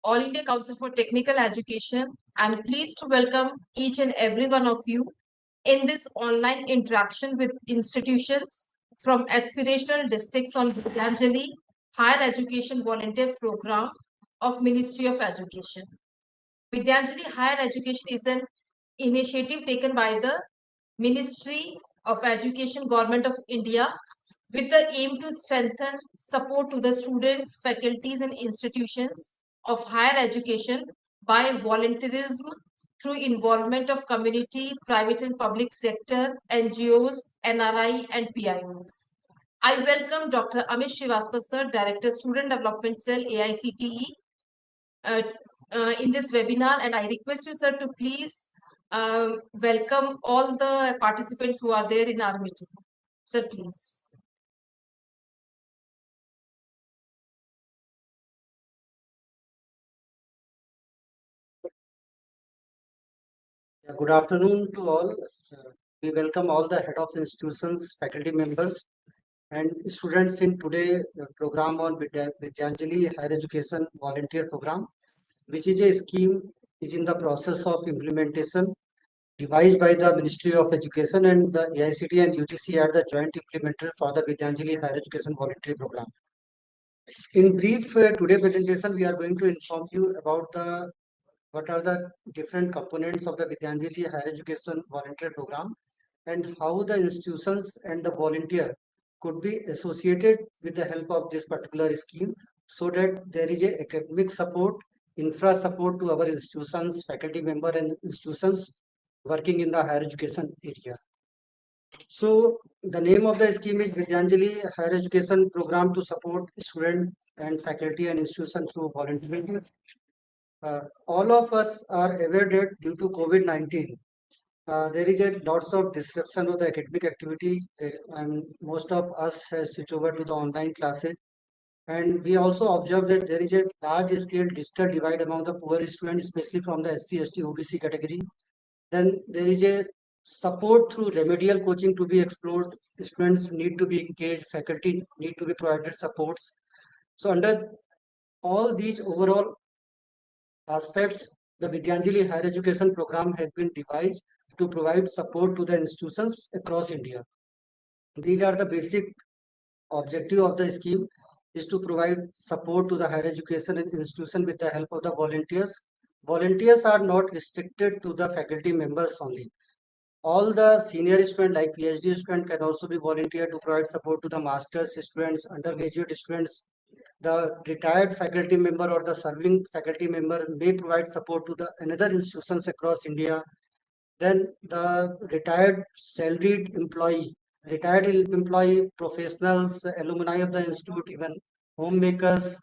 All India Council for Technical Education. I'm pleased to welcome each and every one of you in this online interaction with institutions from aspirational districts on Vidyanjali Higher Education Volunteer Program of Ministry of Education. Vidyanjali Higher Education is an initiative taken by the Ministry of Education, Government of India, with the aim to strengthen support to the students, faculties, and institutions of higher education by volunteerism through involvement of community, private and public sector, NGOs, NRI, and PIOs. I welcome Dr. Amit Srivastav, Sir, Director, Student Development Cell, AICTE, in this webinar, and I request you, sir, to please welcome all the participants who are there in our meeting. Sir, please. Good afternoon to all. We welcome all the head of institutions, faculty members, and students in today's program on Vidyanjali Higher Education Volunteer Program, which is a scheme is in the process of implementation devised by the Ministry of Education, and the AICT and UGC are the joint implementer for the Vidyanjali Higher Education Volunteer Program. In brief, today presentation we are going to inform you about what are the different components of the Vidyanjali Higher Education Volunteer Program and how the institutions and the volunteer could be associated with the help of this particular scheme, so that there is a academic support, infra support to our institutions, faculty member and institutions working in the higher education area. So the name of the scheme is Vidyanjali Higher Education Program to support student and faculty and institution through volunteering. All of us are aware that due to COVID-19, there is a lots of disruption of the academic activities, and most of us has switched over to the online classes. And we also observe that there is a large scale digital divide among the poor students, especially from the SC, ST, OBC category. Then there is a support through remedial coaching to be explored. Students need to be engaged, faculty need to be provided supports. So under all these overall aspects, the Vidyanjali Higher Education Program has been devised to provide support to the institutions across India. These are the basic objective of the scheme, is to provide support to the higher education and institution with the help of the volunteers. Volunteers are not restricted to the faculty members only. All the senior students like PhD students can also be volunteer to provide support to the master's students, undergraduate students. The retired faculty member or the serving faculty member may provide support to the another institutions across India. Then the retired salaried employee, professionals, alumni of the institute, even homemakers,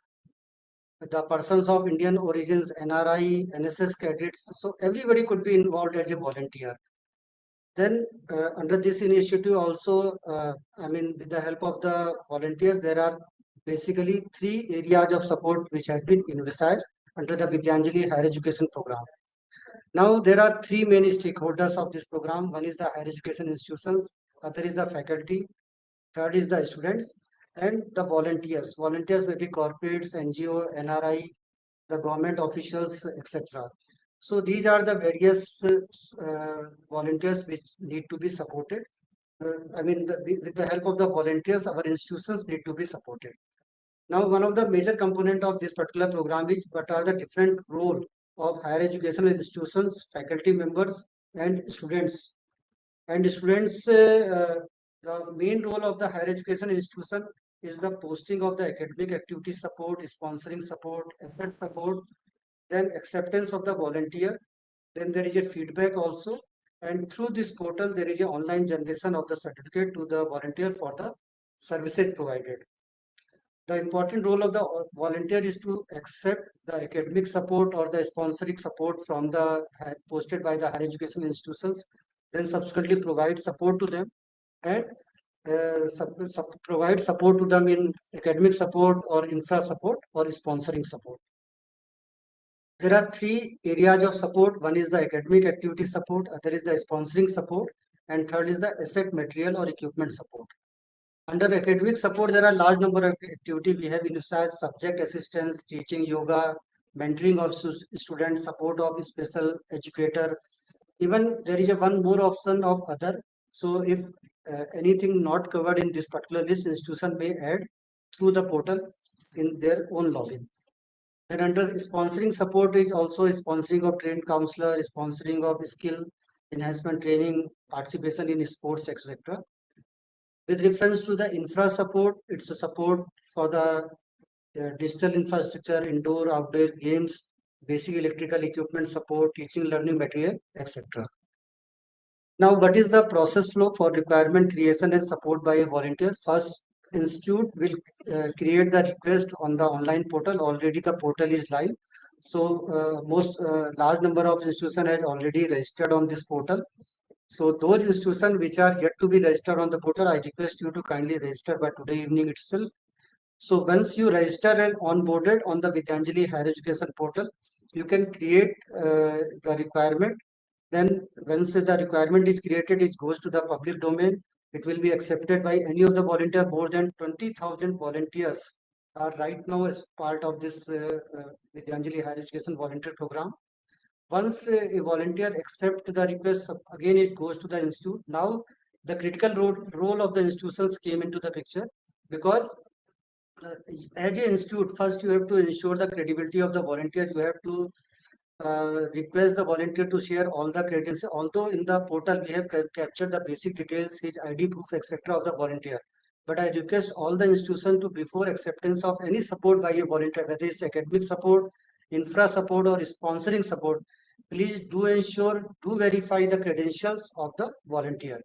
the persons of Indian origins, NRI, NSS cadets. So everybody could be involved as a volunteer. Then under this initiative also, with the help of the volunteers, there are basically 3 areas of support which has been envisaged under the Vidyanjali Higher Education Program. Now there are 3 main stakeholders of this program. One is the higher education institutions, other is the faculty, third is the students, and the volunteers. Volunteers may be corporates, NGO, NRI, the government officials, etc. So these are the various volunteers which need to be supported. With the help of the volunteers, our institutions need to be supported. Now, one of the major component of this particular program is what are the different role of higher educational institutions, faculty members, and students. And students, the main role of the higher education institution is the posting of the academic activity support, sponsoring support, effort support, then acceptance of the volunteer, then there is a feedback also, and through this portal there is an online generation of the certificate to the volunteer for the services provided. The important role of the volunteer is to accept the academic support or the sponsoring support from the posted by the higher education institutions, then subsequently provide support to them, and provide support to them in academic support or infra support or sponsoring support. There are 3 areas of support. One is the academic activity support, other is the sponsoring support, and third is the asset, material or equipment support. Under academic support, there are large number of activities. We have initial subject assistance, teaching yoga, mentoring of students, support of special educator. Even there is a one more option of other. So if anything not covered in this particular list, institution may add through the portal in their own login. And under sponsoring support is also sponsoring of trained counselor, sponsoring of skill enhancement training, participation in sports, etc. With reference to the infra support, it's a support for the digital infrastructure, indoor, outdoor games, basic electrical equipment support, teaching, learning material, etc. Now, what is the process flow for requirement creation and support by a volunteer? First, institute will create the request on the online portal. Already the portal is live. So most large number of institutions have already registered on this portal. So those institutions which are yet to be registered on the portal, I request you to kindly register by today evening itself. So once you register and onboarded on the Vidyanjali Higher Education portal, you can create the requirement. Then once the requirement is created, it goes to the public domain. It will be accepted by any of the volunteer. More than 20,000 volunteers are right now as part of this Vidyanjali Higher Education volunteer program. Once a volunteer accepts the request, again it goes to the institute. Now the critical role of the institutions came into the picture, because as an institute, first you have to ensure the credibility of the volunteer. You have to request the volunteer to share all the credentials. Although in the portal we have captured the basic details, his ID proof, etc. of the volunteer. But I request all the institutions to, before acceptance of any support by a volunteer, whether it's academic support, infra support, or sponsoring support, please do ensure, do verify the credentials of the volunteer.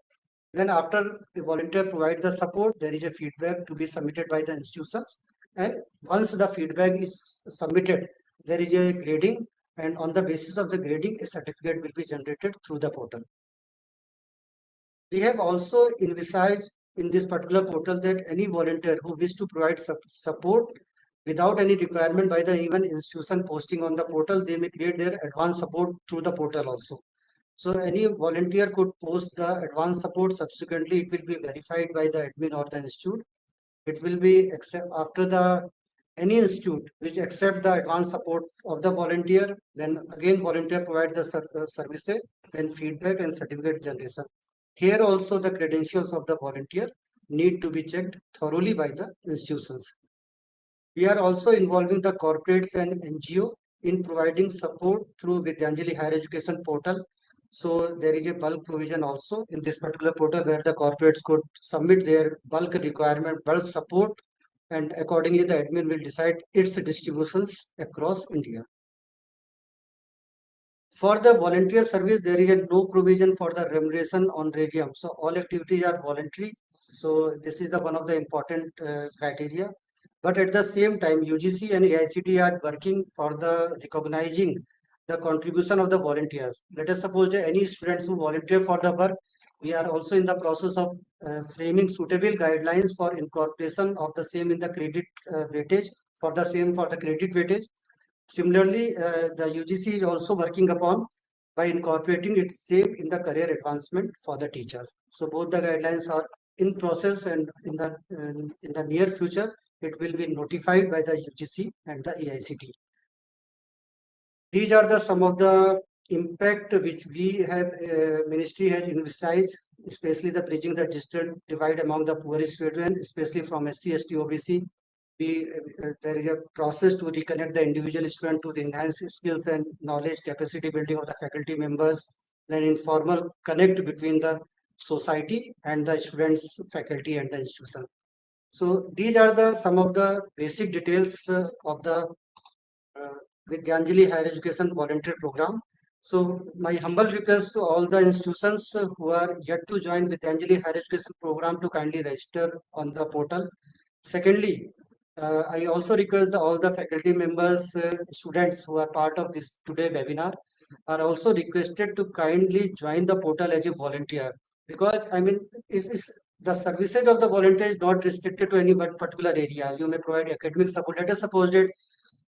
Then after the volunteer provides the support, there is a feedback to be submitted by the institutions. And once the feedback is submitted, there is a grading, and on the basis of the grading, a certificate will be generated through the portal. We have also envisaged in this particular portal that any volunteer who wish to provide support without any requirement by the even institution posting on the portal, they may create their advanced support through the portal also. So any volunteer could post the advanced support. Subsequently, it will be verified by the admin or the institute. It will be after the any institute which accept the advanced support of the volunteer, then again volunteer provide the services, then feedback and certificate generation. Here also the credentials of the volunteer need to be checked thoroughly by the institutions. We are also involving the corporates and NGO in providing support through Vidyanjali Higher Education portal. So there is a bulk provision also in this particular portal where the corporates could submit their bulk requirement, bulk support, and accordingly the admin will decide its distributions across India. For the volunteer service, there is a no provision for the remuneration on radium. So all activities are voluntary. So this is the one of the important criteria. But at the same time, UGC and AICT are working for the recognizing the contribution of the volunteers. Let us suppose that any students who volunteer for the work, we are also in the process of framing suitable guidelines for incorporation of the same in the credit weightage, for the same for the credit weightage. Similarly, the UGC is also working upon by incorporating it same in the career advancement for the teachers. So both the guidelines are in process, and in the near future, it will be notified by the UGC and the AICT. These are the some of the impact which we have ministry has envisaged, especially the bridging the digital divide among the poorest children, especially from SC, ST, OBC. There is a process to reconnect the individual student to the enhance skills and knowledge capacity building of the faculty members, then informal connect between the society and the students, faculty and the institution. So these are the some of the basic details of the Vidyanjali Higher Education Volunteer Program. So my humble request to all the institutions who are yet to join Vidyanjali Higher Education Program to kindly register on the portal. Secondly, I also request all the faculty members, students who are part of this today webinar are also requested to kindly join the portal as a volunteer, because I mean, the services of the volunteer is not restricted to any one particular area. You may provide academic support. Let us suppose that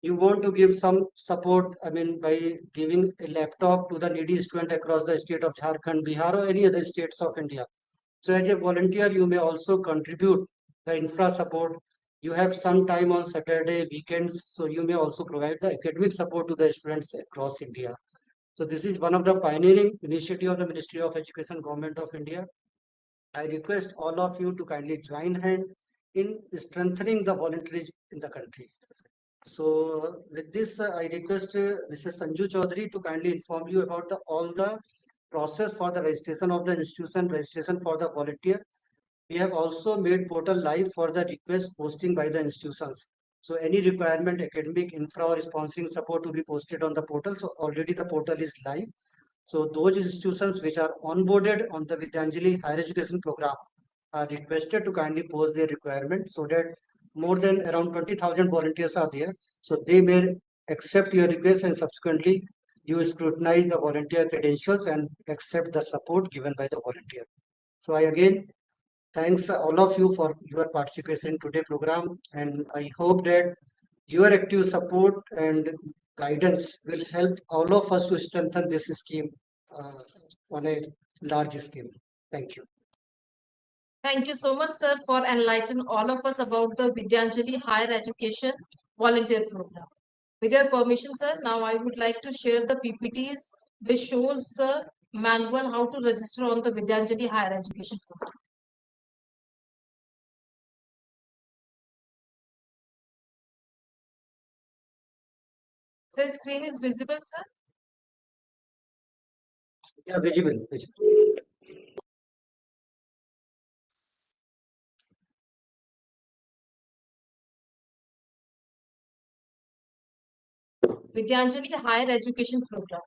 you want to give some support, I mean, by giving a laptop to the needy student across the state of Jharkhand, Bihar, or any other states of India. So as a volunteer, you may also contribute the infra support. You have some time on Saturday, weekends, so you may also provide the academic support to the students across India. So this is one of the pioneering initiative of the Ministry of Education, Government of India. I request all of you to kindly join hand in strengthening the volunteerism in the country. So with this, I request Mrs. Sanju Chaudhary to kindly inform you about all the process for the registration of the institution, registration for the volunteer. We have also made portal live for the request posting by the institutions. So any requirement, academic, infra or sponsoring support to be posted on the portal. So already the portal is live. So those institutions which are onboarded on the Vidyanjali Higher Education program are requested to kindly post their requirement so that more than around 20,000 volunteers are there. So they may accept your request and subsequently you scrutinize the volunteer credentials and accept the support given by the volunteer. So I again thanks all of you for your participation in today's program, and I hope that your active support and guidance will help all of us to strengthen this scheme uh, on a large scale. Thank you. Thank you so much, sir, for enlightening all of us about the Vidyanjali Higher Education Volunteer Program. With your permission, sir, now I would like to share the PPTs which shows the manual how to register on the Vidyanjali Higher Education Program. So screen is visible, sir? Yeah, visible. Vidyanjali Higher Education Program.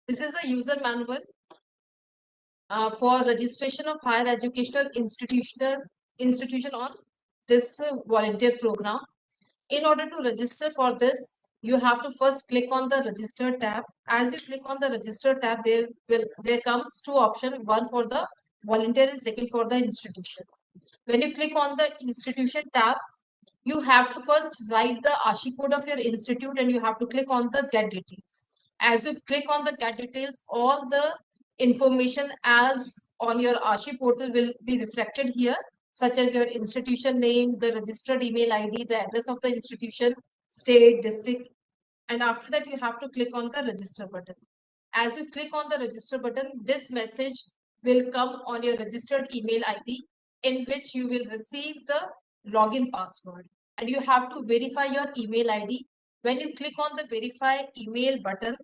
This is a user manual for registration of higher educational institution on this volunteer program. In order to register for this, you have to first click on the register tab. As you click on the register tab, there comes two options, one for the volunteer and second for the institution. When you click on the institution tab, you have to first write the ASHI code of your institute and you have to click on the get details. As you click on the get details, all the information as on your ASHI portal will be reflected here, such as your institution name, the registered email ID, the address of the institution, state, district, and after that you have to click on the register button. As you click on the register button, this message will come on your registered email ID in which you will receive the login password and you have to verify your email ID. When you click on the verify email button,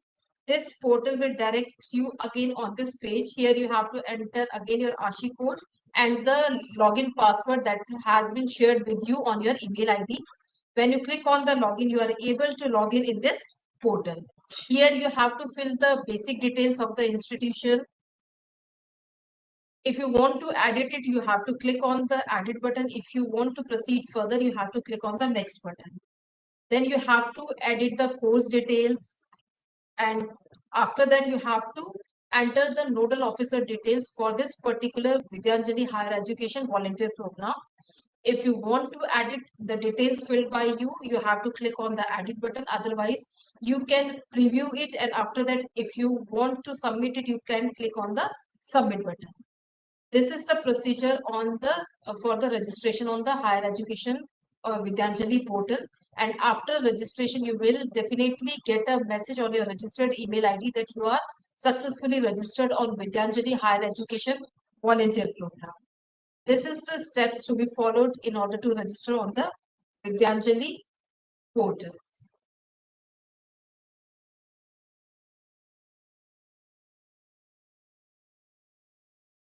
this portal will direct you again on this page. Here you have to enter again your ASHI code and the login password that has been shared with you on your email ID. When you click on the login, you are able to log in this portal. Here you have to fill the basic details of the institution. If you want to edit it, you have to click on the edit button. If you want to proceed further, you have to click on the next button. Then you have to edit the course details. And after that, you have to enter the nodal officer details for this particular Vidyanjali Higher Education Volunteer Program. If you want to edit the details filled by you, you have to click on the edit button. Otherwise, you can preview it. And after that, if you want to submit it, you can click on the submit button. This is the procedure on the for the registration on the higher education Vidyanjali portal. And after registration, you will definitely get a message on your registered email ID that you are successfully registered on Vidyanjali Higher Education Volunteer Program. This is the steps to be followed in order to register on the Vidyanjali portal.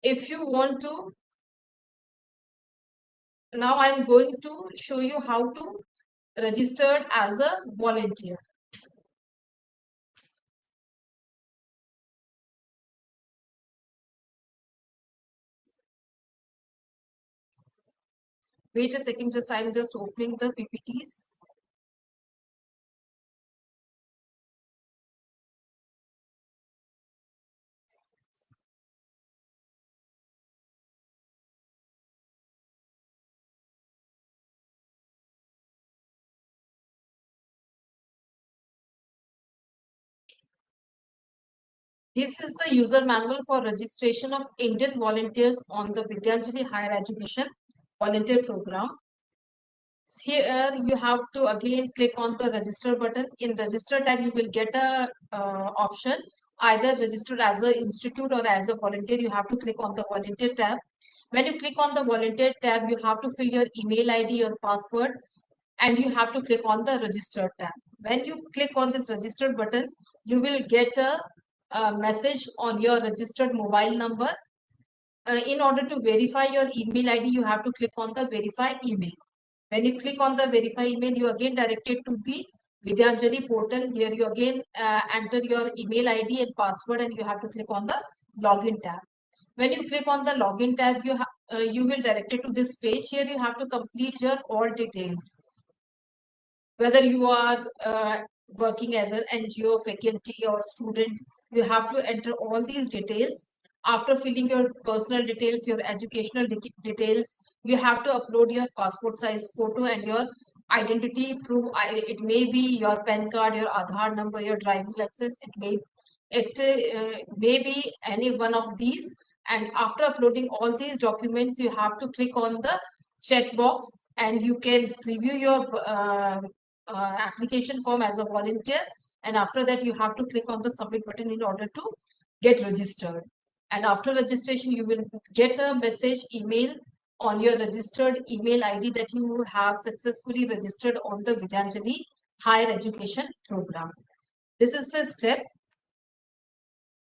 If you want to, now I'm going to show you how to register as a volunteer. Wait a second, I'm just opening the PPTs. This is the user manual for registration of Indian volunteers on the Vidyanjali Higher Education Volunteer Program. Here you have to again click on the register button. In register tab, you will get a option either registered as an institute or as a volunteer. You have to click on the volunteer tab. When you click on the volunteer tab, you have to fill your email ID, your password, and you have to click on the register tab. When you click on this register button, you will get a message on your registered mobile number. In order to verify your email ID, you have to click on the verify email. When you click on the verify email, you again directed to the Vidyanjali portal. Here you again enter your email ID and password, and you have to click on the login tab. When you click on the login tab, you will direct it to this page. Here you have to complete your all details. Whether you are working as an NGO, faculty or student, you have to enter all these details. After filling your personal details, your educational details, you have to upload your passport size photo and your identity proof. It may be your PAN card, your Aadhaar number, your driving license. It may be any one of these. And after uploading all these documents, you have to click on the checkbox and you can preview your application form as a volunteer, and after that you have to click on the submit button in order to get registered. And after registration, you will get a message email on your registered email ID that you have successfully registered on the Vidyanjali Higher Education Program. This is the step.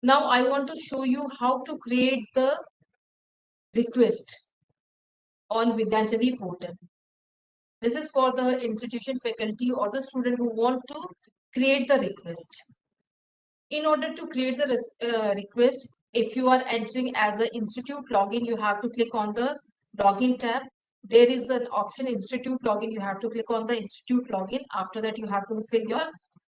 Now I want to show you how to create the request on Vidyanjali portal. This is for the institution, faculty or the student who want to create the request. In order to create the request, if you are entering as an institute login, you have to click on the login tab. There is an option institute login. You have to click on the institute login. After that, you have to fill your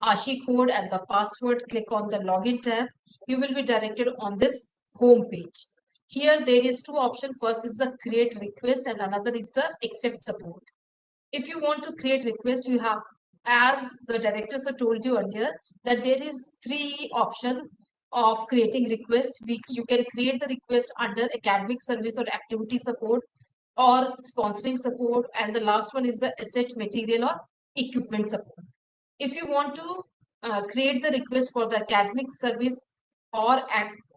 ASHI code and the password. Click on the login tab. You will be directed on this home page. Here there is two options. First is the create request and another is the accept support. If you want to create request, you have, as the directors have told you earlier, that there is three options of creating request. You can create the request under academic service or activity support or sponsoring support, and the last one is the asset, material or equipment support. If you want to create the request for the academic service or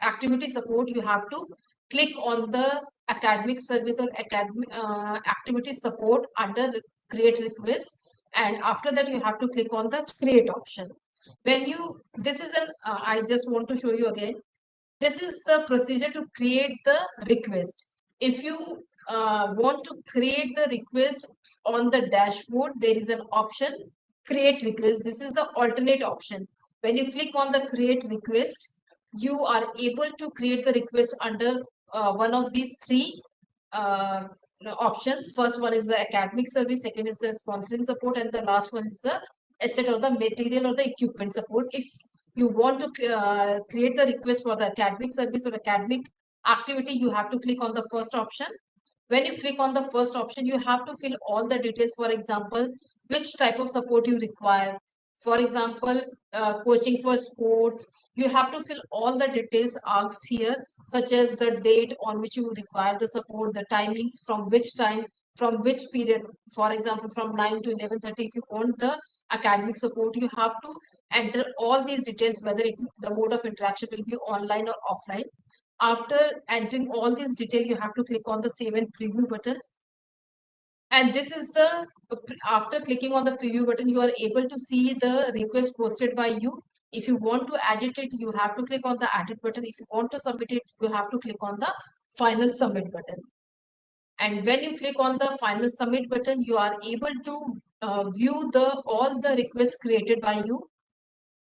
activity support, you have to click on the academic service or activity support under create request, and after that you have to click on the create option. This is an I just want to show you again. This is the procedure to create the request. If you want to create the request on the dashboard, there is an option create request. This is the alternate option. When you click on the create request, you are able to create the request under one of these three options. First one is the academic service, second is the sponsoring support, and the last one is the asset or the material or the equipment support. If you want to create the request for the academic service or academic activity, you have to click on the first option. When you click on the first option, you have to fill all the details. For example, which type of support you require. For example, coaching for sports, you have to fill all the details asked here, such as the date on which you require the support, the timings, from which time, from which period. For example, from 9 to 11:30. If you want the academic support, you have to enter all these details, whether the mode of interaction will be online or offline. After entering all these details, you have to click on the save and preview button. And this is the, after clicking on the preview button, you are able to see the request posted by you. If you want to edit it, you have to click on the edit button. If you want to submit it, you have to click on the final submit button. And when you click on the final submit button, you are able to view all the requests created by you.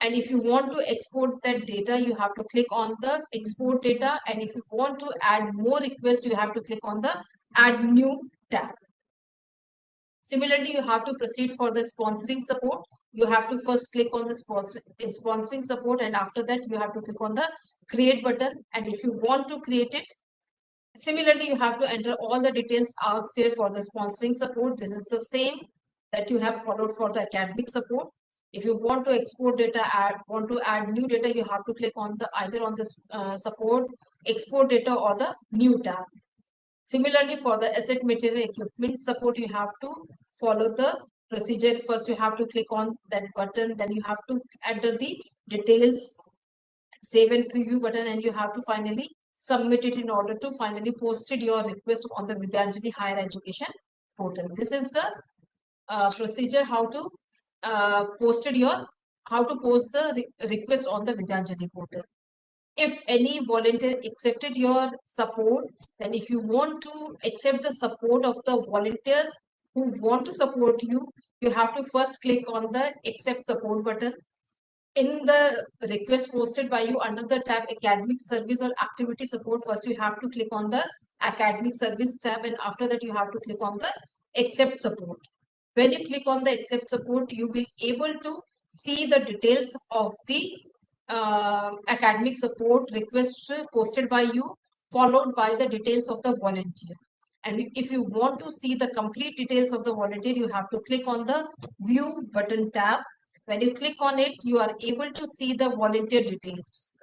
And if you want to export that data, you have to click on the export data. And if you want to add more requests, you have to click on the add new tab. Similarly, you have to proceed for the sponsoring support. You have to first click on the sponsoring support, and after that you have to click on the create button. And if you want to create it, similarly, you have to enter all the details asked here for the sponsoring support. This is the same that you have followed for the academic support. If you want to export data, want to add new data, you have to click on the either on this support, export data, or the new tab. Similarly, for the asset material equipment support, you have to follow the procedure. First, you have to click on that button, then you have to enter the details, save and preview button, and you have to finally submit it in order to finally post your request on the Vidyanjali Higher Education portal. This is the procedure how to post the request on the Vidyanjali portal. If any volunteer accepted your support, then if you want to accept the support of the volunteer who want to support you, you have to first click on the accept support button. In the request posted by you under the tab academic service or activity support, first you have to click on the academic service tab, and after that you have to click on the accept support. When you click on the accept support, you will able to see the details of the academic support request posted by you, followed by the details of the volunteer. And if you want to see the complete details of the volunteer, you have to click on the view button tab. When you click on it, you are able to see the volunteer details.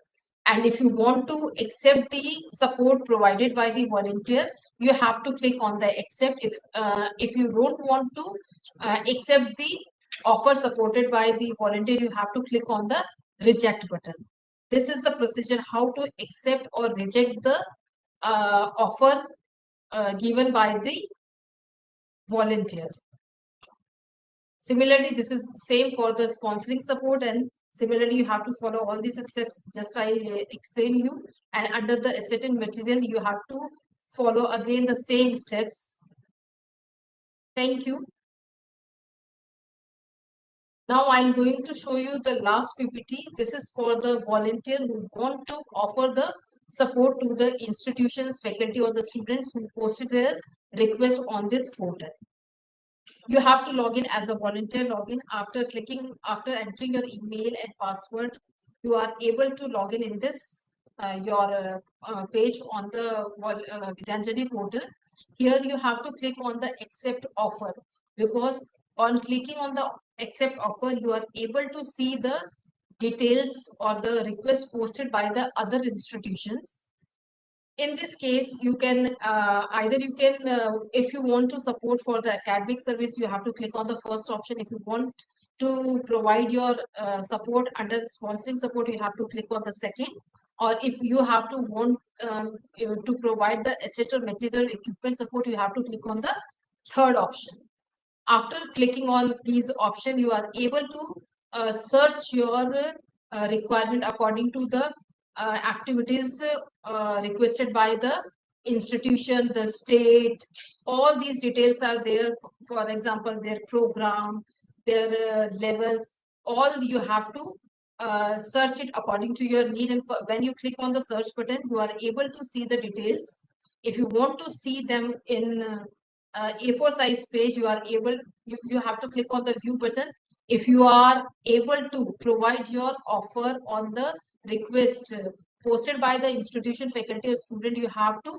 And if you want to accept the support provided by the volunteer, you have to click on the accept. If you don't want to accept the offer supported by the volunteer, you have to click on the reject button. This is the procedure how to accept or reject the offer given by the volunteer. Similarly, this is same for the sponsoring support, and similarly you have to follow all these steps just I explained you, and under the asset and material you have to follow again the same steps. Thank you. Now I'm going to show you the last PPT. This is for the volunteer who want to offer the support to the institutions, faculty, or the students who posted their request on this portal. You have to log in as a volunteer login. After entering your email and password, you are able to log in this your page on the Vidyanjali portal. Here you have to click on the accept offer, because on clicking on the accept offer, you are able to see the details or the request posted by the other institutions. In this case, you can if you want to support for the academic service, you have to click on the first option. If you want to provide your support under sponsoring support, you have to click on the second. Or if you have to want to provide the asset or material equipment support, you have to click on the third option. After clicking on these options, you are able to search your requirement according to the activities requested by the institution, the state. All these details are there. For example, their program, their levels, all you have to search it according to your need. And when you click on the search button, you are able to see the details. If you want to see them in A4 size page, you have to click on the view button. If you are able to provide your offer on the request posted by the institution, faculty, or student, you have to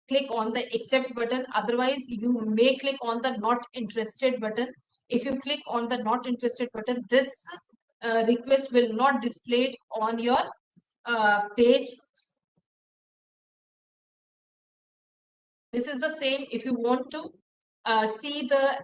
click on the accept button. Otherwise, you may click on the not interested button. If you click on the not interested button, this request will not display on your page. This is the same if you want to see the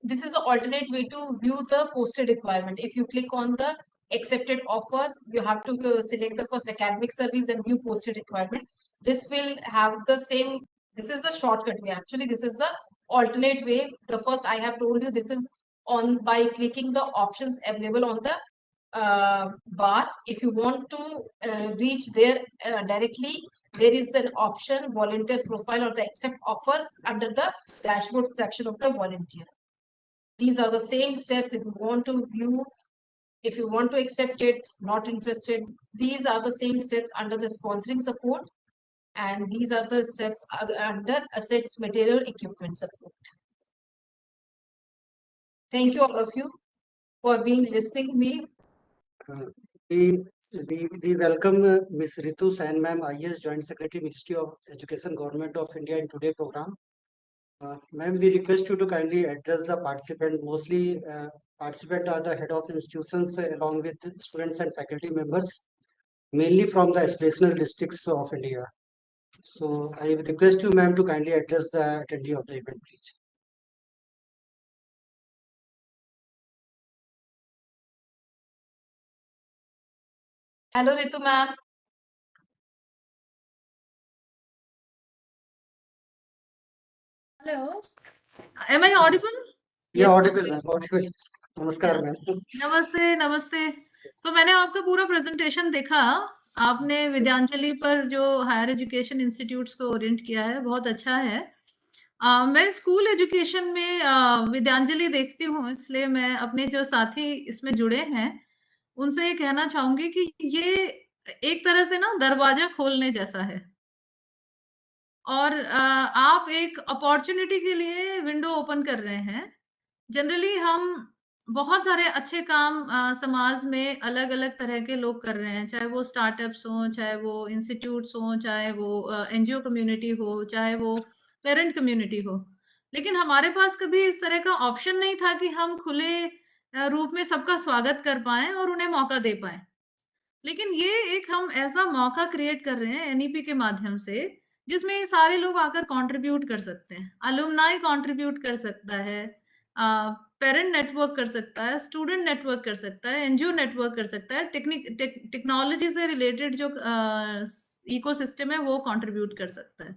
this is the alternate way to view the posted requirement. If you click on the accepted offer, you have to select the first academic service, then view posted requirement. This will have the same. This is the shortcut way. Actually, this is the alternate way. The first I have told you, this is on by clicking the options available on the bar. If you want to reach there directly, there is an option volunteer profile or the accept offer under the dashboard section of the volunteer. These are the same steps. If you want to view, if you want to accept it, not interested, these are the same steps under the sponsoring support, and these are the steps under assets, material, equipment support. Thank you all of you for being listening to me. We welcome Ms. Ritu Sain ma'am, IAS Joint Secretary, Ministry of Education, Government of India in today's program. Ma'am, we request you to kindly address the participant. Mostly Participants are the head of institutions along with students and faculty members, mainly from the aspirational districts of India. So I request you, ma'am, to kindly address the attendee of the event, please. Hello, Ritu ma'am. Hello. Am I audible? Yeah, Yes. audible, ma'am, audible. नमस्कार ma'am. नमस्ते नमस्ते. तो मैंने आपका पूरा presentation देखा. आपने विद्यांजलि पर जो हायर एजुकेशन इंस्टीट्यूट्स को ओरिएंट किया है बहुत अच्छा है. मैं स्कूल एजुकेशन में विद्यांजलि देखती हूँ, इसलिए मैं अपने जो साथी इसमें जुड़े हैं उनसे ये कहना चाहूंगी कि ये एक तरह से ना दरवाजा खोलने जैसा है और आप एक अपॉर्चुनिटी के लिए विंडो ओपन कर रहे हैं. जनरली हम बहुत सारे अच्छे काम समाज में अलग-अलग तरह के लोग कर रहे हैं, चाहे वो स्टार्टअप्स हों, चाहे वो इंस्टीट्यूट्स हों, चाहे वो एनजीओ कम्युनिटी हो, चाहे वो पेरेंट कम्युनिटी हो. लेकिन हमारे पास कभी इस तरह का ऑप्शन नहीं था कि हम खुले रूप में सबका स्वागत कर पाएँ और उन्हें मौका दे पाएँ. लेकिन ये एक हम ऐसा मौका क्रिएट कर रहे हैं एनईपी के माध्यम से, जिसमें ये सारे लोग आकर कंट्रीब्यूट कर सकते हैं. अलुमनाई कंट्रीब्यूट कर सकता है, पेरेंट नेटवर्क कर सकता है, स्टूडेंट नेटवर्क कर सकता है, एनजीओ नेटवर्क कर सकता है, टेक्नोलॉजी से रिलेटेड जो इकोसिस्टम है वो कंट्रीब्यूट कर सकता है.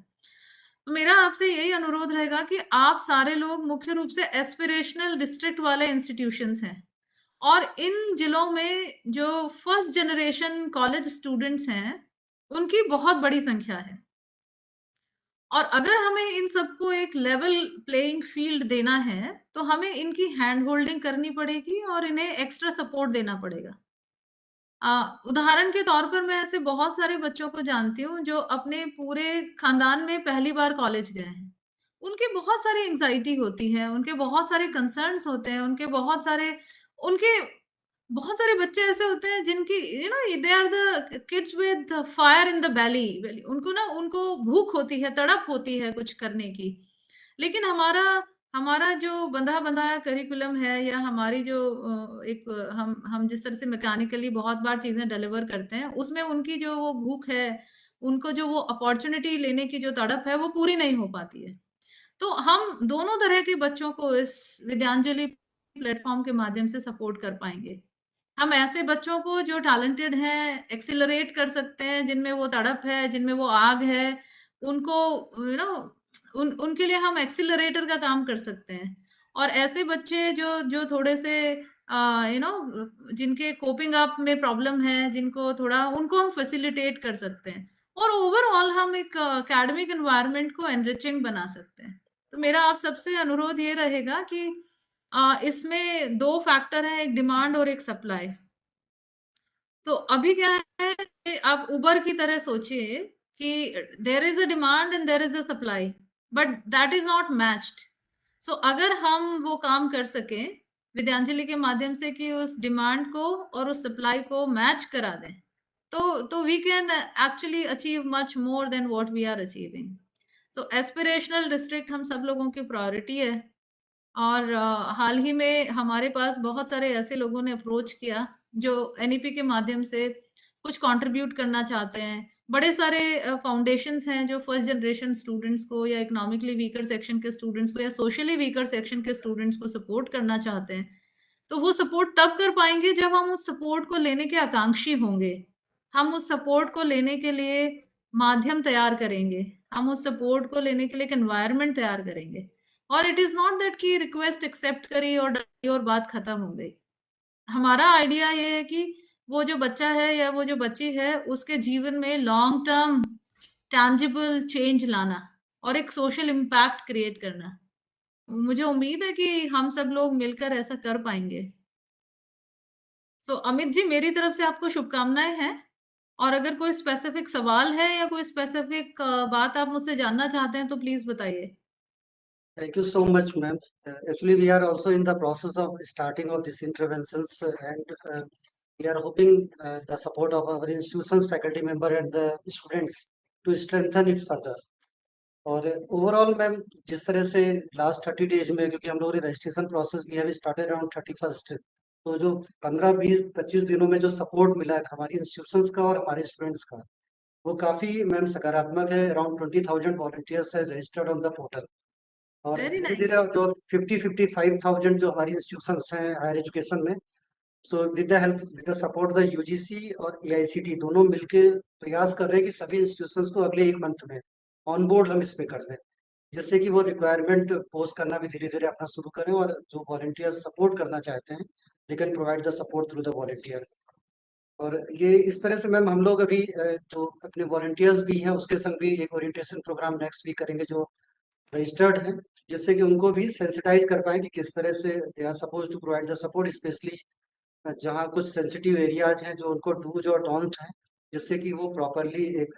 तो मेरा आपसे यही अनुरोध रहेगा कि आप सारे लोग मुख्य रूप से एस्पिरेशनल डिस्ट्रिक्ट वाले इंस्टीट्यूशंस हैं और इन जिलों में जो फर्स्ट जनरेशन कॉलेज स्टूडेंट्स हैं उनकी बहुत बड़ी संख्या है और अगर हमें इन सबको एक लेवल प्लेइंग फील्ड देना है तो हमें इनकी हैंड होल्डिंग करनी पड़ेगी और इन्हें एक्स्ट्रा सपोर्ट देना पड़ेगा. उदाहरण के तौर पर मैं ऐसे बहुत सारे बच्चों को जानती हूँ जो अपने पूरे खानदान में पहली बार कॉलेज गए हैं. उनकी बहुत सारी एंग्जाइटी होती है, उनके बहुत सारे कंसर्न्स होते हैं, उनके बहुत सारे बच्चे ऐसे होते हैं जिनकी they are the kids with fire in the belly. उनको भूख होती है, तड़प होती है कुछ करने की. लेकिन हमारा जो बंधा बंधाया करिकुलम है या हमारी जो हम जिस तरह से मैकेनिकली बहुत बार चीजें डिलीवर करते हैं उसमें उनकी जो वो भूख है, उनको जो वो अपॉर्चुनिटी लेने की जो तड़प है वो पूरी नहीं हो पाती है. तो हम दोनों तरह के बच्चों को इस विद्यांजलि प्लेटफॉर्म के माध्यम से सपोर्ट कर पाएंगे. हम ऐसे बच्चों को जो टैलेंटेड हैं एक्सिलरेट कर सकते हैं, जिनमें वो तड़प है, जिनमें वो आग है, उनको उनके लिए हम एक्सिलरेटर का काम कर सकते हैं. और ऐसे बच्चे जो जो थोड़े से जिनके कोपिंग अप में प्रॉब्लम है, जिनको थोड़ा उनको हम फैसिलिटेट कर सकते हैं और ओवरऑल हम एक एकेडमिक एनवायरनमेंट को एनरिचिंग बना सकते हैं. तो मेरा आप सबसे अनुरोध ये रहेगा कि इसमें 2 फैक्टर हैं, एक डिमांड और एक सप्लाई. तो अभी क्या है कि आप उबर की तरह सोचिए कि there is a demand and there is a supply but that is not matched. So अगर हम वो काम कर सके विद्यांजलि के माध्यम से कि उस डिमांड को और उस सप्लाई को मैच करा दें तो we can actually achieve much more than what we are achieving. So aspirational district हम सब लोगों की प्रायोरिटी है और हाल ही में हमारे पास बहुत सारे ऐसे लोगों ने अप्रोच किया जो एनईपी के माध्यम से कुछ कंट्रीब्यूट करना चाहते हैं. बड़े सारे फाउंडेशंस हैं जो फर्स्ट जनरेशन स्टूडेंट्स को या इकोनॉमिकली वीकर सेक्शन के स्टूडेंट्स को या सोशली वीकर सेक्शन के स्टूडेंट्स को सपोर्ट करना चाहते हैं. तो वो सपोर्ट तब कर पाएंगे जब हम उस सपोर्ट को लेने के आकांक्षी होंगे. हम उस सपोर्ट को लेने के लिए माध्यम तैयार करेंगे, हम उस सपोर्ट को लेने के लिए एक एनवायरनमेंट तैयार करेंगे. और इट इज नॉट दैट कि रिक्वेस्ट एक्सेप्ट करी और डरी और बात खत्म हो गई. हमारा आइडिया ये है कि वो जो बच्चा है या वो जो बच्ची है उसके जीवन में लॉन्ग टर्म टैंजिबल चेंज लाना और एक सोशल इम्पैक्ट क्रिएट करना. मुझे उम्मीद है कि हम सब लोग मिलकर ऐसा कर पाएंगे. तो अमित जी, मेरी तरफ से आपको शुभकामनाएं हैं और अगर कोई स्पेसिफिक सवाल है या कोई स्पेसिफिक बात आप मुझसे जानना चाहते हैं तो प्लीज बताइए. Thank you so much, ma'am. Actually, we are also in the process of starting of these interventions, and we are hoping the support of our institutions, faculty member, and the students to strengthen it further. और overall ma'am जिस तरह से last 30 days में, क्योंकि हम लोगों ने registration process we have started around 31st, तो जो 15, 20, 25 दिनों में जो सपोर्ट मिला है हमारी इंस्टीट्यूशंस का और हमारे स्टूडेंट्स का, वो काफी मैम सकारात्मक है। अराउंड 20,000 वॉलंटियर्स है रजिस्टर्ड ऑन द पोर्टल, और Very धीरे nice. धीरे जो 55,000 जो हमारी इंस्टीट्यूशंस हैं हायर एजुकेशन में, so with the help with the support the UGC और एआईसीटी दोनों मिलके प्रयास कर रहे हैं कि सभी इंस्टीट्यूशंस को अगले 1 मंथ में ऑन बोर्ड हम इस पे कर दें, जिससे कि वो रिक्वायरमेंट पोस्ट करना भी धीरे धीरे अपना शुरू करें, और जो वॉलंटियर्स सपोर्ट करना चाहते हैं they can provide the support through the volunteer. और ये इस तरह से मैम हम लोग अभी जो अपने वॉलंटियर्स भी हैं उसके संग भी एक ओरिएंटेशन प्रोग्राम नेक्स्ट वीक करेंगे जो रजिस्टर्ड हैं, जिससे कि उनको भी सेंसिटाइज कर पाएं कि किस तरह से they are suppose to provide the support, specially जहाँ कुछ सेंसिटिव एरियाज हैं जो उनको डूज और डोंट हैं, जिससे कि वो प्रॉपरली एक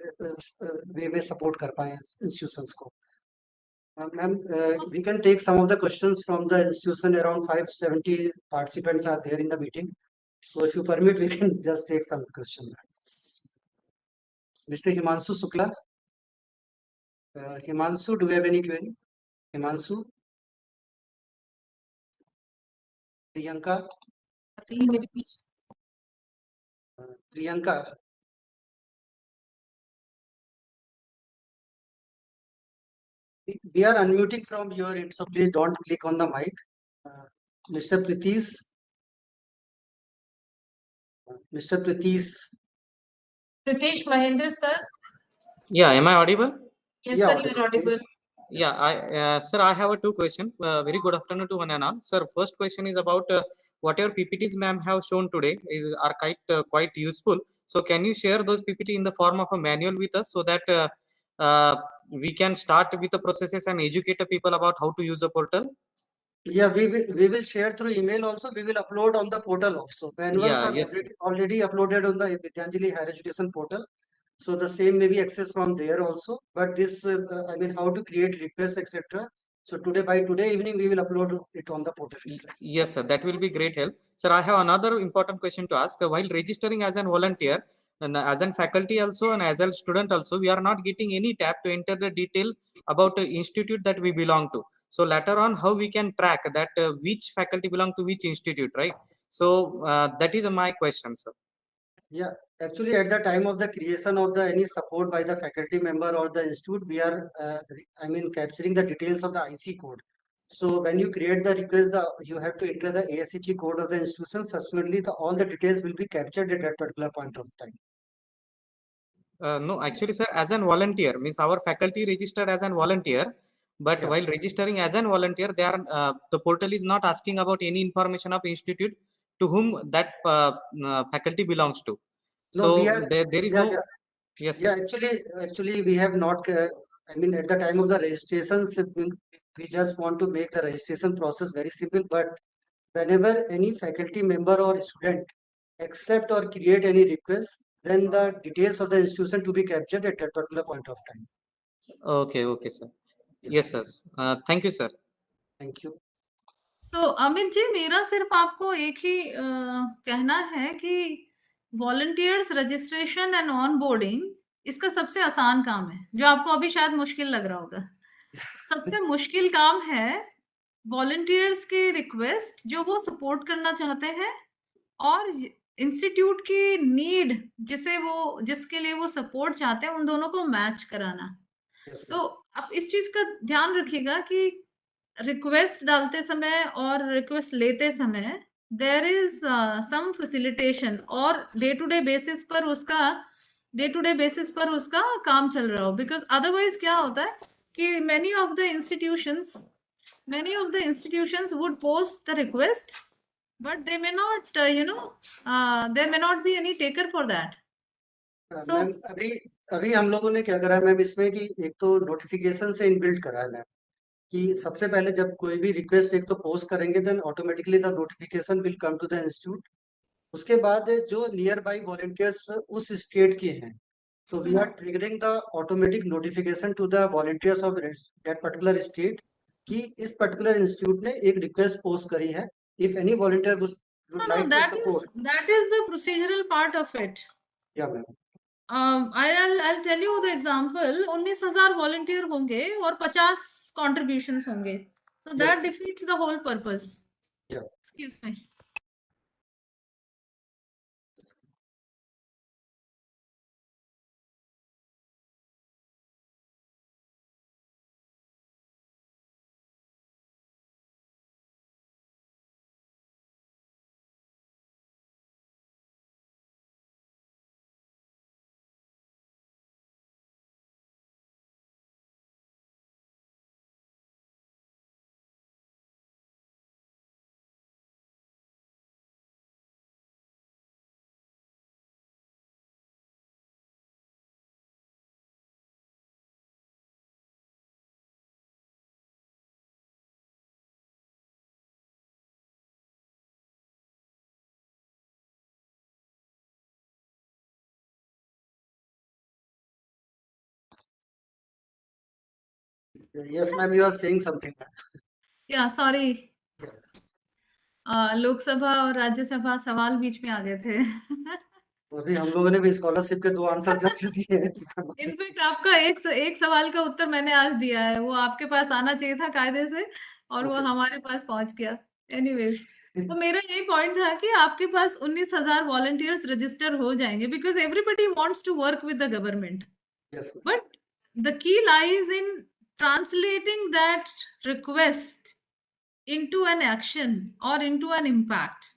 वे में सपोर्ट कर पाए इंस्टीट्यूशंस को। Ma'am we can take some of the questions from the institution. Around 570 participants are there in the meeting, so if you permit we can just take some questions. Mr. Himanshu Sukla, Himanshu, do you have any query? Himanshu, Priyanka, Priyanka, we are unmuting from your end, so please don't click on the mic. Mr. Pritish, Mr. Pritish, Pritesh Mahendra, sir. Yeah, am I audible? Yes, Yeah, sir, you are audible. please. Yeah, sir, I have two questions. Very good afternoon to one and all. Sir, first question is about whatever PPTs ma'am have shown today are quite useful. So can you share those PPT in the form of a manual with us so that we can start with the processes and educate the people about how to use the portal? Yeah, we will share through email also. We will upload on the portal also. Manuals Yeah, are yes. already uploaded on the Vidyanjali Higher Education portal. So the same may be accessed from there also. But this, I mean, how to create requests, etc. So by today evening, we will upload it on the portal itself. Yes, sir, that will be great help. Sir, I have another important question to ask. While registering as an volunteer and as an faculty also and as a student also, we are not getting any tab to enter the detail about the institute that we belong to. So later on, how we can track that which faculty belong to which institute, right? So that is my question, sir. Yeah, actually at the time of the creation of the any support by the faculty member or the institute, we are, I mean, capturing the details of the IC code. So when you create the request, you have to enter the ASCG code of the institution. Subsequently, all the details will be captured at that particular point of time. No, actually, sir, as an volunteer means our faculty registered as an volunteer. But Yeah. while registering as an volunteer, they are the portal is not asking about any information of institute to whom that faculty belongs to. No, So we are, there is yeah, no. yeah. Yes, Yeah, sir. actually, we have not. I mean, at the time of the registrations, we just want to make the registration process very simple. But whenever any faculty member or student accept or create any request, then the details of the institution to be captured at that particular point of time. Okay, okay, sir. Yes, sir. Thank you, sir. Thank you. सो अमित जी, मेरा सिर्फ आपको एक ही कहना है कि volunteers registration and on boarding इसका सबसे आसान काम है, जो आपको अभी शायद मुश्किल लग रहा होगा। सबसे मुश्किल काम है वॉलंटियर्स के रिक्वेस्ट जो वो सपोर्ट करना चाहते हैं और इंस्टीट्यूट की नीड जिसके लिए वो सपोर्ट चाहते हैं, उन दोनों को मैच कराना। तो आप इस चीज का ध्यान रखिएगा कि रिक्वेस्ट डालते समय और रिक्वेस्ट लेते समय देयर इज सम फैसिलिटेशन और डे टू डे बेसिस पर उसका काम चल रहा हो, बिकॉज अदरवाइज क्या होता है कि many of the institutions would post the request but they may not there may not be any taker for that. Ma'am अभी हम लोगों ने क्या करा है मैम इसमें कि एक तो नोटिफिकेशन से इनबिल्ट करा है मैम कि सबसे पहले जब कोई भी रिक्वेस्ट एक तो पोस्ट करेंगे then automatically the notification will come to the institute. उसके बाद जो नियर बाई वॉलंटियर्स उस स्टेट के हैं, so we are triggering the automatic notification to the volunteers of that particular state कि इस particular institute ने एक request post करी है, if any volunteer would like to support. That is the procedural part of it. Yeah, ma'am. I'll tell you the example. 19,000 volunteer होंगे और 50 contributions होंगे. So Yes. that defeats the whole purpose. Yeah. Excuse me. Yes, ma'am, you are saying something. Yeah, sorry. Lok Sabha और राज्यसभा सवाल बीच में आ गए थे. अभी हम लोगों ने भी स्कॉलरशिप के 2 आंसर जज दिए हैं. इनफैक्ट आपका एक सवाल का उत्तर मैंने आज दिया है. वो आपके पास आना चाहिए था कायदे से और वो Okay. हमारे पास पहुंच गया. एनीवेज, तो मेरा यही पॉइंट था कि आपके पास 19,000 वॉलंटियर्स रजिस्टर हो जाएंगे because everybody wants to work with the government. Yes. But the key lies in translating that request into an action or into an impact.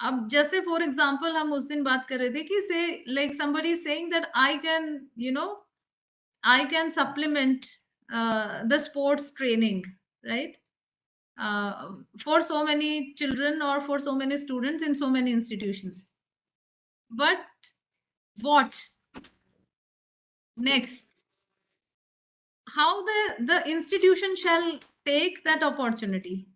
अब जैसे फॉर एग्जाम्पल हम उस दिन बात कर रहे थे कि से like somebody is saying that I can supplement the sports training, right? For so many children or for so many students in so many institutions. But what next? How the institution shall take that opportunity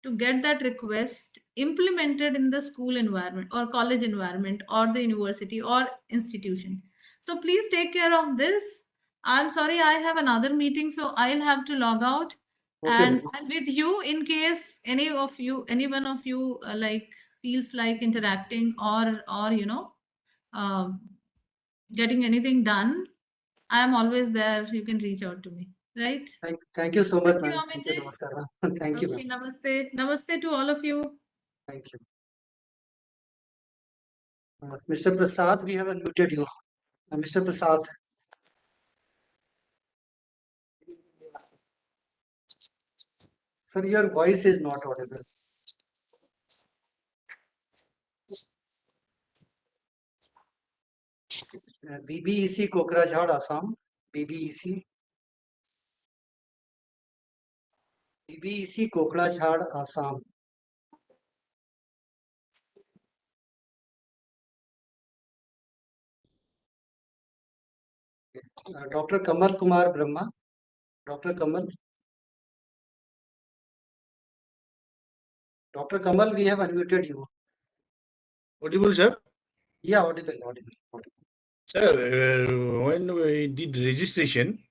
to get that request implemented in the school environment or college environment or the university or institution. So please take care of this. I'm sorry, I have another meeting, so I'll have to log out. Okay, And ma'am. I'm with you in case any one of you like feels like interacting or getting anything done. I am always there. You can reach out to me, right? Thank you so much, Thank you, ma'am. Amit Thank you, ji. namaskar, ma'am. Thank you, Okay, ma'am. namaste. Namaste to all of you. Thank you. Mr. Prasad, we have unmuted you. Mr. Prasad. Sir, your voice is not audible. BBEC Kokrajhar, Assam. BBEC. BBEC Kokrajhar, Assam. Dr. Kamal Kumar Brahma. Dr. Kamal. Dr. Kamal, we have unmuted you. Audible, sir? Yeah, audible. Sir, when we did registration,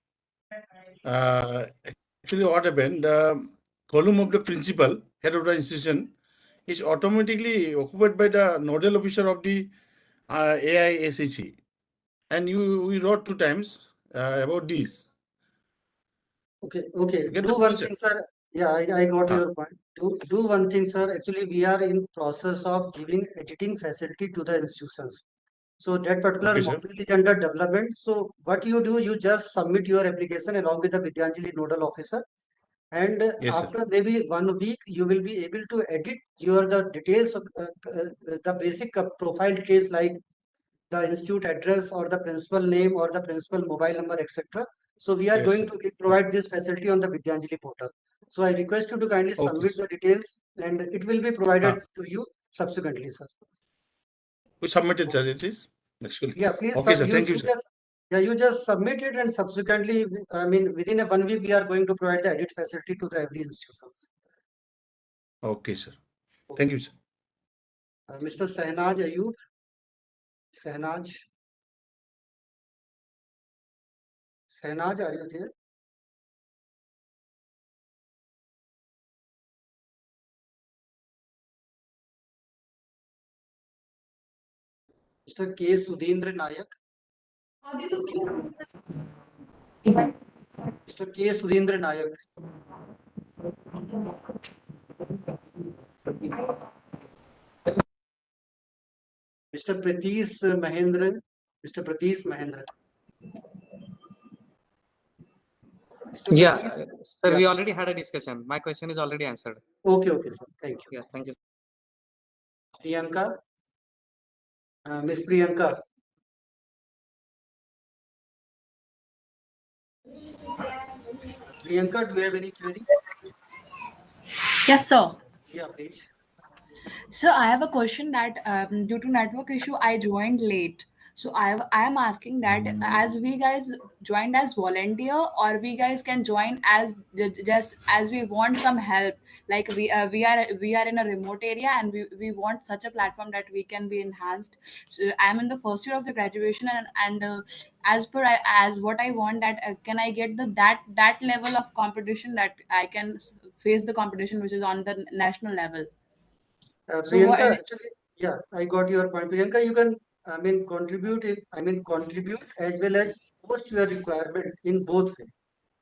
actually what happened, the column of the principal, head of the institution, is automatically occupied by the nodal officer of the AISHE. And we wrote 2 times about this. Okay. Get Do the one point, sir? thing, sir. Yeah, I got Ah. your point. Do one thing, sir. Actually, we are in process of giving editing facility to the institutions. So that particular Okay, sir. module is under development. So what you do, you just submit your application along with the Vidyanjali nodal officer. And Yes, sir. after maybe 1 week, you will be able to edit the details of the basic profile details like the institute address or the principal name or the principal mobile number, etc. So we are Yes, going sir. to provide this facility on the Vidyanjali portal. So I request you to kindly Okay. submit the details and it will be provided to you subsequently, sir. We submitted, sir, it is? Actually. Yeah, please. Okay, sir. Thank you, sir. You just submit it and subsequently, I mean, within 1 week, we are going to provide the edit facility to the every institutions. Okay, sir. Thank you, sir. Mr. Sahnaj Ayub. Sahnaj, are you there? Mr. K. Sudhindra Nayak. Mr. K. Surendra Nayak. Mr. Pratish Mahendra. Mr. Pratish Mahendra. Mr. Yeah, Pratish- sir, we yeah. already had a discussion. My question is already answered. Okay, sir. Thank you. Yeah, thank you. Priyanka. Miss Priyanka. Priyanka, do you have any query? Yes, sir. Yeah, please. So I have a question that due to network issue, I joined late. So I am asking that as we guys joined as volunteer, or we guys can join as just as we want some help. Like we are in a remote area and we want such a platform that we can be enhanced. So I'm in the first year of the graduation and as what I want, that can I get that level of competition that I can face the competition which is on the national level. So Priyanka, actually, yeah, I got your point. Priyanka, you can, contribute as well as post your requirement in both ways.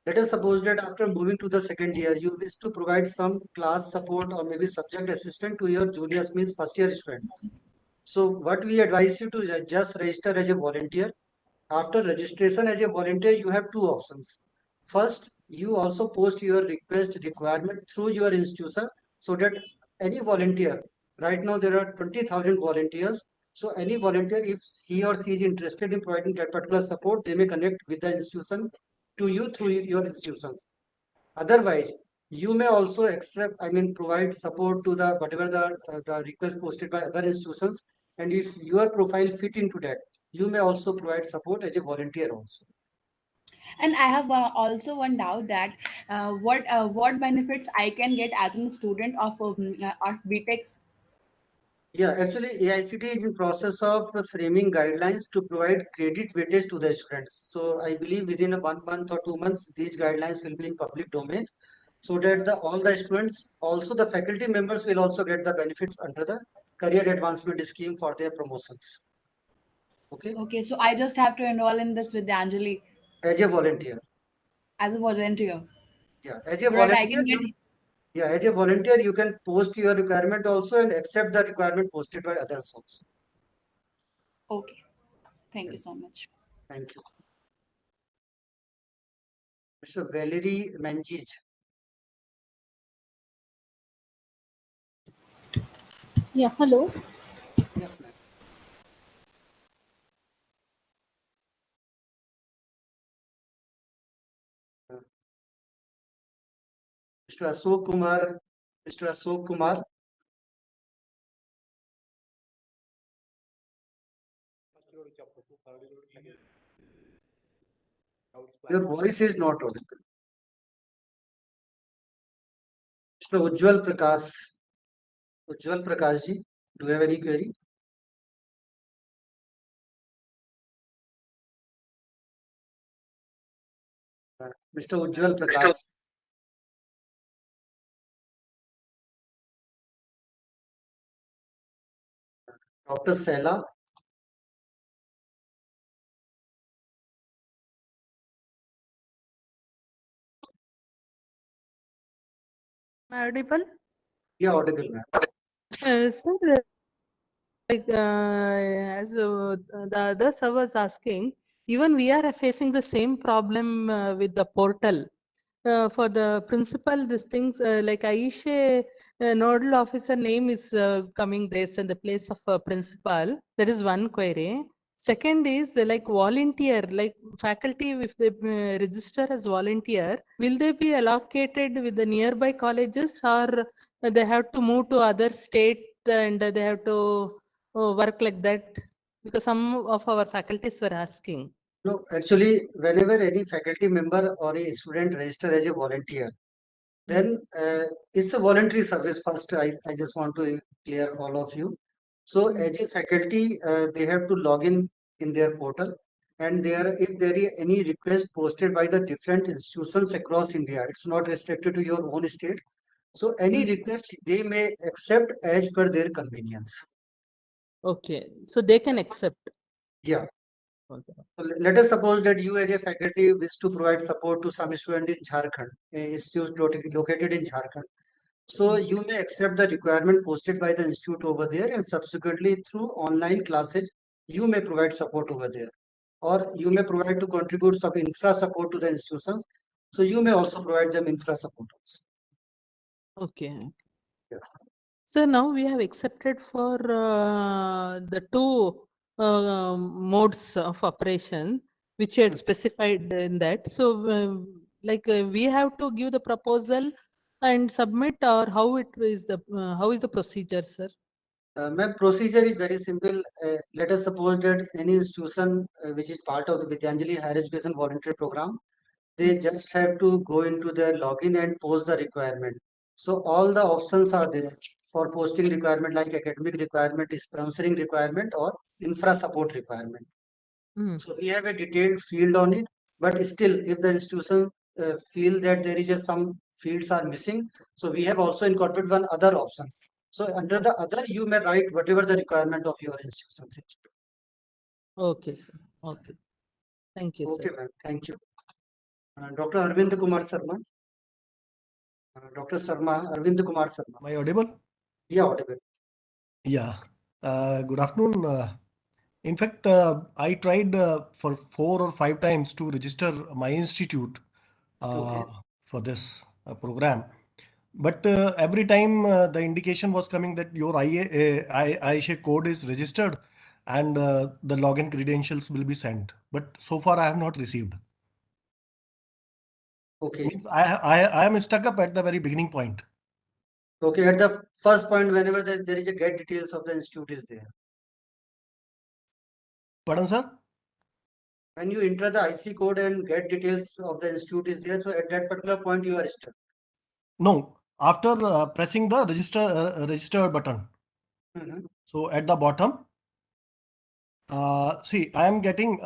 Let us suppose that after moving to the second year, you wish to provide some class support or maybe subject assistant to your juniors, means first year student. So what we advise you to just register as a volunteer. After registration as a volunteer, you have two options. First, you also post your requirement through your institution, so that any volunteer, right now there are 20,000 volunteers. So any volunteer, if he or she is interested in providing that particular support, they may connect with the institution to you through your institutions. Otherwise, you may also provide support to the whatever the request posted by other institutions. And if your profile fit into that, you may also provide support as a volunteer also. and I have also one doubt that what benefits I can get as a student of BTECs. Yeah, actually, AICT is in process of framing guidelines to provide credit weightage to the students. So I believe within a 1 month or 2 months, these guidelines will be in public domain, so that all the students, also the faculty members, will also get the benefits under the career advancement scheme for their promotions. Okay, Okay, so I just have to enroll in this with Anjali as a volunteer. as a volunteer, Yeah, as a so that I volunteer, can get. as a volunteer, you can post your requirement also and accept the requirement posted by others also. Okay, thank you so much. Thank you. Mr. Valerie Manjij. Yeah, hello. Yes, ma'am. Mr. Ashok Kumar. Mr. Ashok Kumar. Your voice is not audible. Mr. Ujjwal Prakash. Ujjwal Prakash ji, do you have any query? Mr. Ujjwal Prakash. Dr. Sela. Audible? Yeah, audible, ma'am. Sir, as the other sir was asking, even we are facing the same problem with the portal. For the principal, these things like Aisha, nodal officer name is coming this in the place of principal. That is one query. Second is like volunteer, like faculty, if they register as volunteer, will they be allocated with the nearby colleges, or they have to move to other state and they have to work like that? Because some of our faculties were asking. No, actually, whenever any faculty member or a student register as a volunteer, then it's a voluntary service. First, I just want to clear all of you. So as a faculty, they have to log in their portal, and if there is any request posted by the different institutions across India, it's not restricted to your own state. So any request they may accept as per their convenience. Okay, so they can accept. Yeah. Okay. So let us suppose that you as a faculty wish to provide support to some student in Jharkhand, a institute located in Jharkhand. So you may accept the requirement posted by the institute over there, and subsequently through online classes, you may provide support over there. Or you may provide to contribute some infra support to the institutions. So you may also provide them infra support also. Okay. Yeah. So now we have accepted for the two modes of operation which you had specified in that. So we have to give the proposal and submit, or how is the procedure, sir? Ma'am, procedure is very simple. Let us suppose that any institution which is part of the Vidyanjali Higher Education Volunteer Program, they just have to go into their login and post the requirement. So all the options are there for posting requirement, like academic requirement, sponsoring requirement, or infra support requirement. So we have a detailed field on it, but still if the institution feel that there is some fields are missing, so we have also incorporated one other option. So under the other, you may write whatever the requirement of your institution is. Okay, sir. Okay. Thank you, sir. Okay, ma'am. Thank you. Dr. Arvind Kumar Sharma. Dr. Sharma, Arvind Kumar Sharma. Am I audible? Yeah, audible. Yeah. Good afternoon. In fact, I tried for 4 or 5 times to register my institute Okay. for this program. But every time the indication was coming that your ISHA code is registered and the login credentials will be sent. But so far I have not received. Okay. Means I am stuck up at the very beginning point. Okay. At the first point, whenever there is a get details of the institute is there. Pardon, sir? When you enter the IC code and get details of the institute is there, so at that particular point you are stuck. No, after pressing the register button. So at the bottom, see, I am getting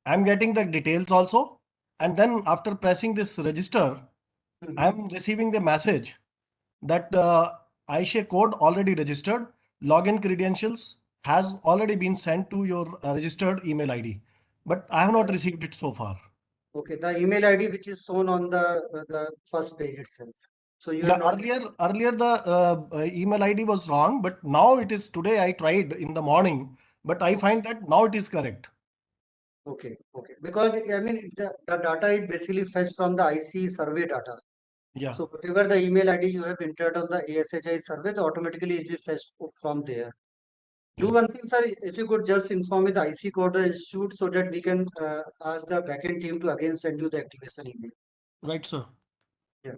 I'm getting the details also, and then after pressing this register, I am receiving the message that ISHA code already registered, login credentials has already been sent to your registered email ID, but I have not received it so far. Okay, the email ID which is shown on the first page itself. So you Yeah, are not. earlier the email ID was wrong, but now it is, today I tried in the morning, but I find that now it is correct. Okay, okay. Because I mean the data is basically fetched from the IC survey data. Yeah. So whatever the email ID you have entered on the ASHI survey, automatically it is fetched from there. Do one thing, sir. If you could just inform me the IC code of the institute so that we can ask the backend team to again send you the activation email. Right, sir. Yeah.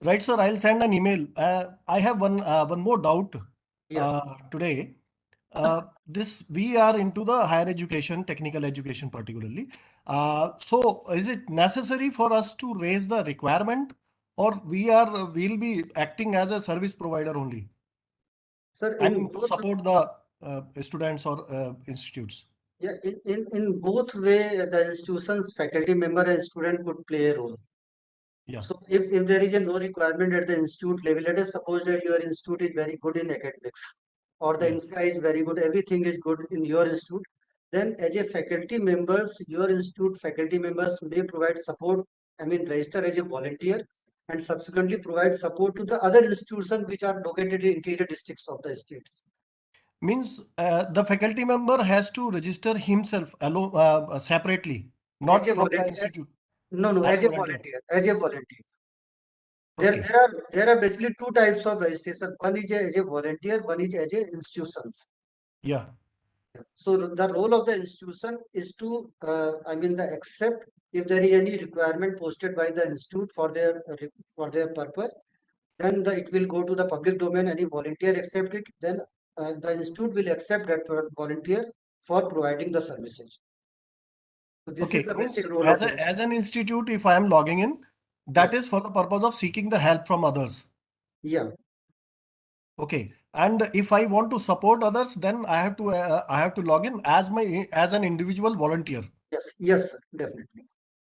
Right, sir. I'll send an email. I have one more doubt Yeah. today. This we are into the higher education, technical education particularly. So is it necessary for us to raise the requirement, or we'll be acting as a service provider only? Sir, And in to both, support the students or institutes. yeah, in both way, the institution's faculty member and student could play a role. Yeah. So if there is a no requirement at the institute level, let us suppose that your institute is very good in academics, or the infra is very good, everything is good in your institute, then as a faculty members, your institute faculty members may provide support, I mean register as a volunteer, and subsequently provide support to the other institutions which are located in interior districts of the states. Means the faculty member has to register himself alone, separately, not As a from the volunteer, institute. no, As as a a volunteer. volunteer, as a volunteer. Okay. There are basically two types of registration. One is as a volunteer, one is as a institutions. Yeah. So the role of the institution is to, I mean, the accept if there is any requirement posted by the institute for their purpose, then it will go to the public domain. Any volunteer accept it, then the institute will accept that volunteer for providing the services. So this is Okay. the Means basic role of the as institute. an institute, if I am logging in, that is for the purpose of seeking the help from others. Yeah. Okay. And if I want to support others, then I have to log in as an individual volunteer. Yes. Yes, sir. Definitely.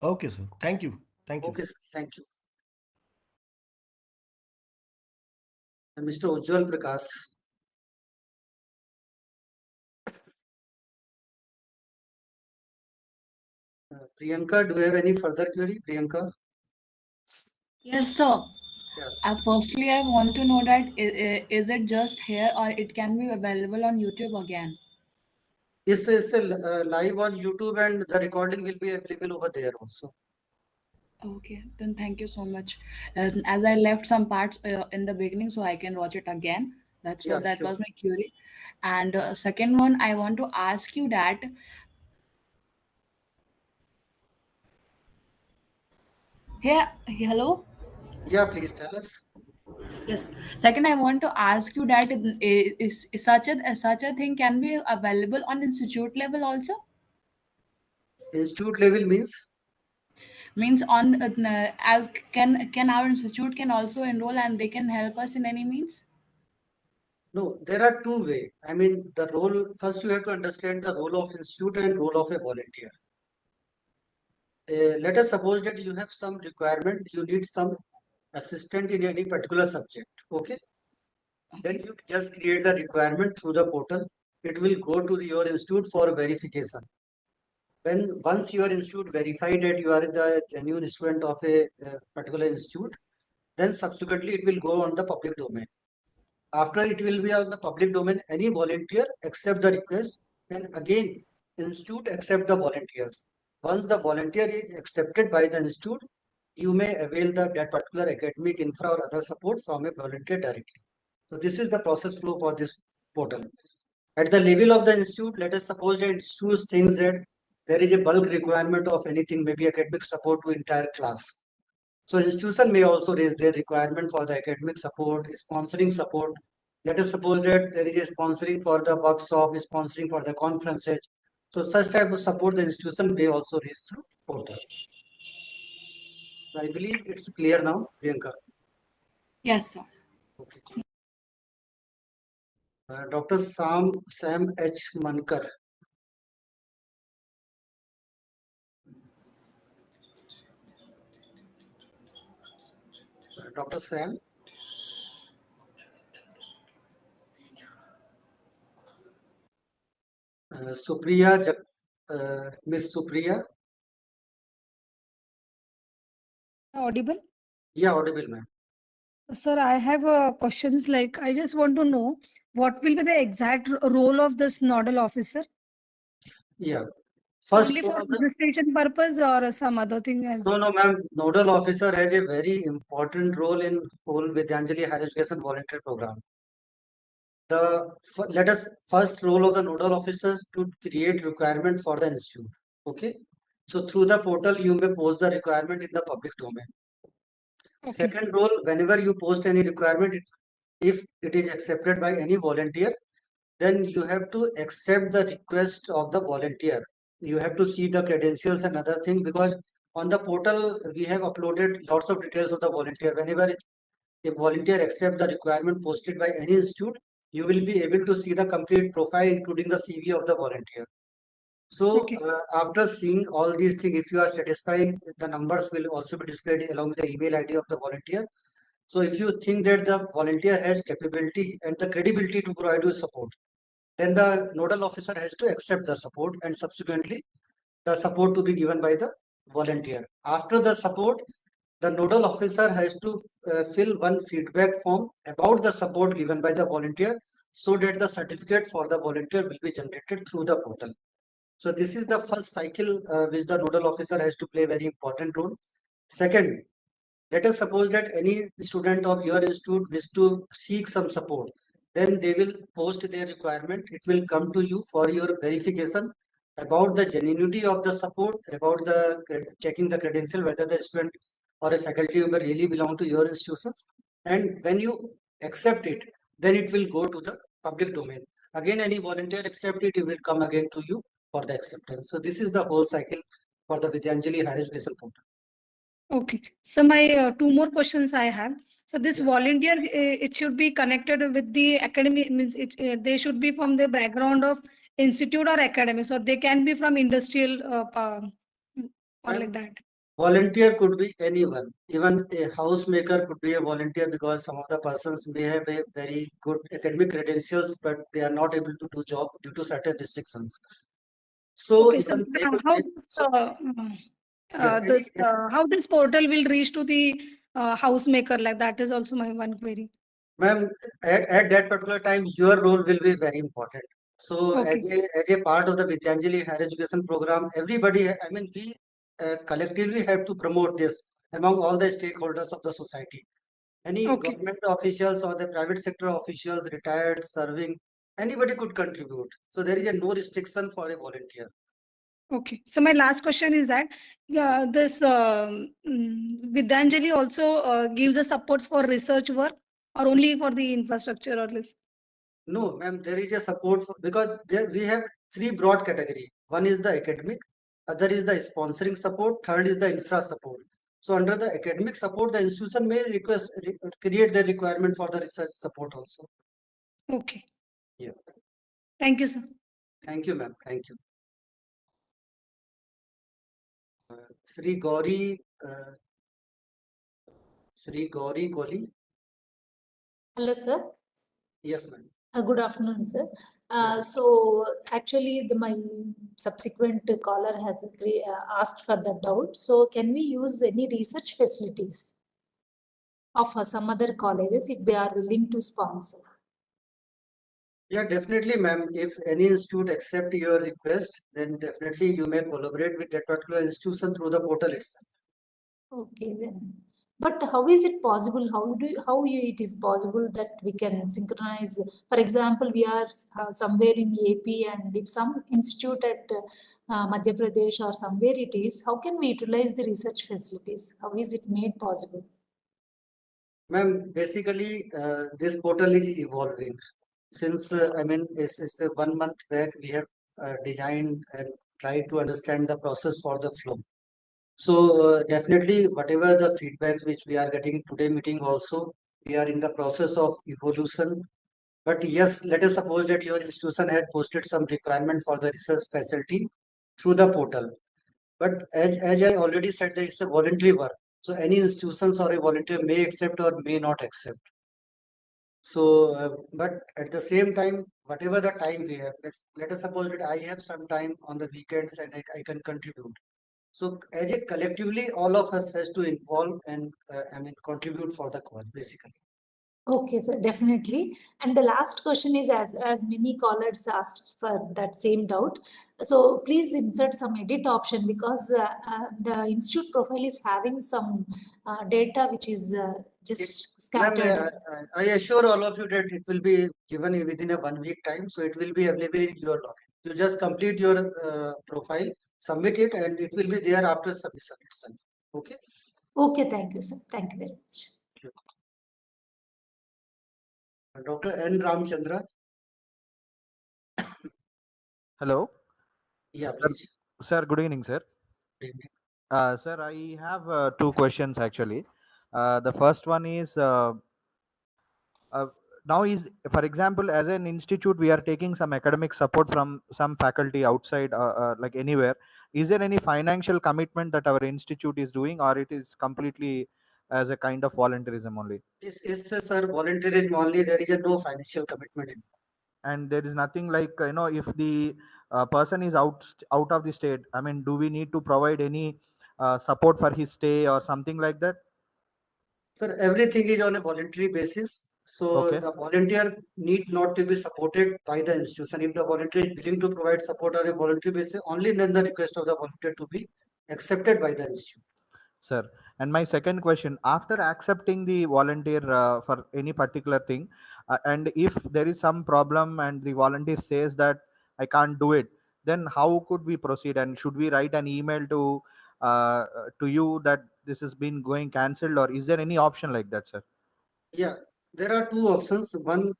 Okay, sir. Thank you. Thank you. Okay, sir. Thank you. Mr. Ujjwal Prakash. Priyanka, do you have any further query, Priyanka? Yes, sir. Yeah. Firstly, I want to know that is it just here or it can be available on YouTube again? It's live on YouTube and the recording will be available over there also. Okay, then thank you so much. As I left some parts in the beginning, so I can watch it again. Yeah, That sure. was my query. And second one, I want to ask you that. Yeah, hello. Yeah, please tell us. Yes. Second, I want to ask you that is such a thing can be available on institute level also? Institute level Means on as can our institute can also enroll and they can help us in any means? no, there are two ways. I mean, the role, first you have to understand the role of institute and role of a volunteer. Let us suppose that you have some requirement, you need some assistant in any particular subject. Okay. Then you just create the requirement through the portal. It will go to your institute for verification. When once your institute verified that you are the genuine student of a particular institute, then subsequently it will go on the public domain. After it will be on the public domain, any volunteer accept the request, and again institute accept the volunteers. Once the volunteer is accepted by the institute, you may avail that particular academic infra or other support from a volunteer directly. So this is the process flow for this portal. At the level of the institute, let us suppose the institute thinks that there is a bulk requirement of anything, maybe academic support to entire class. So institution may also raise their requirement for the academic support, sponsoring support. Let us suppose that there is a sponsoring for the workshop, sponsoring for the conferences. So such type of support the institution may also raise through portal. I believe it's clear now, Priyanka. Yes, sir. Okay. Dr. Sam H. Mankar. Dr. Sam. Supriya, Miss Supriya. Audible? Yeah, audible, ma'am. Sir, I have questions like I just want to know what will be the exact role of this nodal officer? Yeah. First Only for role of the registration purpose or some other thing else? no, ma'am. Nodal officer has a very important role in whole Vidyanjali Higher Education Volunteer Program. Let us first role of the nodal officers to create requirement for the institute. Okay. So through the portal, you may post the requirement in the public domain. Okay. Second role, whenever you post any requirement, if it is accepted by any volunteer, then you have to accept the request of the volunteer. You have to see the credentials and other thing, because on the portal we have uploaded lots of details of the volunteer. Whenever a volunteer accept the requirement posted by any institute, you will be able to see the complete profile including the CV of the volunteer. So Okay. after seeing all these things, if you are satisfied, the numbers will also be displayed along with the email ID of the volunteer. So if you think that the volunteer has capability and the credibility to provide you support, then the nodal officer has to accept the support and subsequently the support to be given by the volunteer. After the support, the nodal officer has to fill one feedback form about the support given by the volunteer, so that the certificate for the volunteer will be generated through the portal. So this is the first cycle which the nodal officer has to play a very important role. Second, let us suppose that any student of your institute wish to seek some support. Then they will post their requirement. It will come to you for your verification about the genuinity of the support, about the checking the credential, whether the student or a faculty member really belong to your institutions. And when you accept it, then it will go to the public domain. Again, any volunteer accept it, it will come again to you for the acceptance. So this is the whole cycle for the Vidyanjali Higher Education portal. Okay. So my two more questions I have. So this Yes. volunteer, it should be connected with the academy, means they should be from the background of institute or academy. So they can be from industrial or like that. Volunteer could be anyone. Even a housemaker could be a volunteer, because some of the persons may have a very good academic credentials, but they are not able to do job due to certain restrictions. So Okay, so even they could how make, this, so yeah, how this portal will reach to the housemaker, like that is also my one query. ma'am, at that particular time, your role will be very important. So Okay. as a part of the Vidyanjali Higher Education program, everybody, I mean, we collectively have to promote this among all the stakeholders of the society. Any Okay. government officials or the private sector officials, retired, serving, anybody could contribute. So there is a no restriction for a volunteer. Okay. So my last question is that this Vidyanjali also gives us supports for research work or only for the infrastructure or this? No, ma'am, there is a support for, because there we have three broad category. One is the academic, other is the sponsoring support, third is the infra support. So under the academic support, the institution may create the requirement for the research support also. Okay. Yeah. Thank you, sir. Thank you, ma'am. Thank you. Sri Gauri, Sri Gauri Kohli. Hello, sir. Yes, ma'am. Good afternoon, sir. So actually, my subsequent caller has asked for the doubt. So can we use any research facilities of some other colleges if they are willing to sponsor? Yeah, definitely, ma'am. If any institute accept your request, then definitely you may collaborate with that particular institution through the portal itself. Okay, then. But how is it possible? It is possible that we can synchronize? For example, we are somewhere in AP, and if some institute at Madhya Pradesh or somewhere it is, how can we utilize the research facilities? How is it made possible? Ma'am, basically, this portal is evolving. Since I mean, it's 1 month back, we have designed and tried to understand the process for the flow. So definitely, whatever the feedbacks which we are getting today meeting also, we are in the process of evolution. But yes, let us suppose that your institution had posted some requirement for the research facility through the portal. But as I already said, that it's a voluntary work. So any institutions or a volunteer may accept or may not accept. So, but at the same time, whatever the time we have, let us suppose that I have some time on the weekends and I can contribute. So as a collectively, all of us has to involve and I mean contribute for the cause basically. Okay, sir, definitely. And the last question is, as many callers asked for that same doubt. So please insert some edit option, because the institute profile is having some data which is just scattered. I assure all of you that it will be given within a 1 week time. So it will be available in your login. You just complete your profile, submit it, and it will be there after submission itself. Okay. Okay, thank you, sir. Thank you very much. Dr. N. Ramchandra. Hello. Yeah, please. Sir, good evening, sir. Good evening. Sir, I have two questions actually. The first one is now is, for example, as an institute, we are taking some academic support from some faculty outside, like anywhere. Is there any financial commitment that our institute is doing, or it is completely as a kind of volunteerism only? It's sir, volunteerism only. There is no financial commitment in. And there is nothing like, if the person is out of the state, I mean, do we need to provide any support for his stay or something like that? Sir, everything is on a voluntary basis. So Okay. the volunteer need not to be supported by the institution. If the volunteer is willing to provide support on a voluntary basis, only then the request of the volunteer to be accepted by the institute. Sir, and my second question, after accepting the volunteer for any particular thing, and if there is some problem and the volunteer says that I can't do it, then how could we proceed? And should we write an email to you that this has been going cancelled, or is there any option like that, sir? Yeah, there are two options. One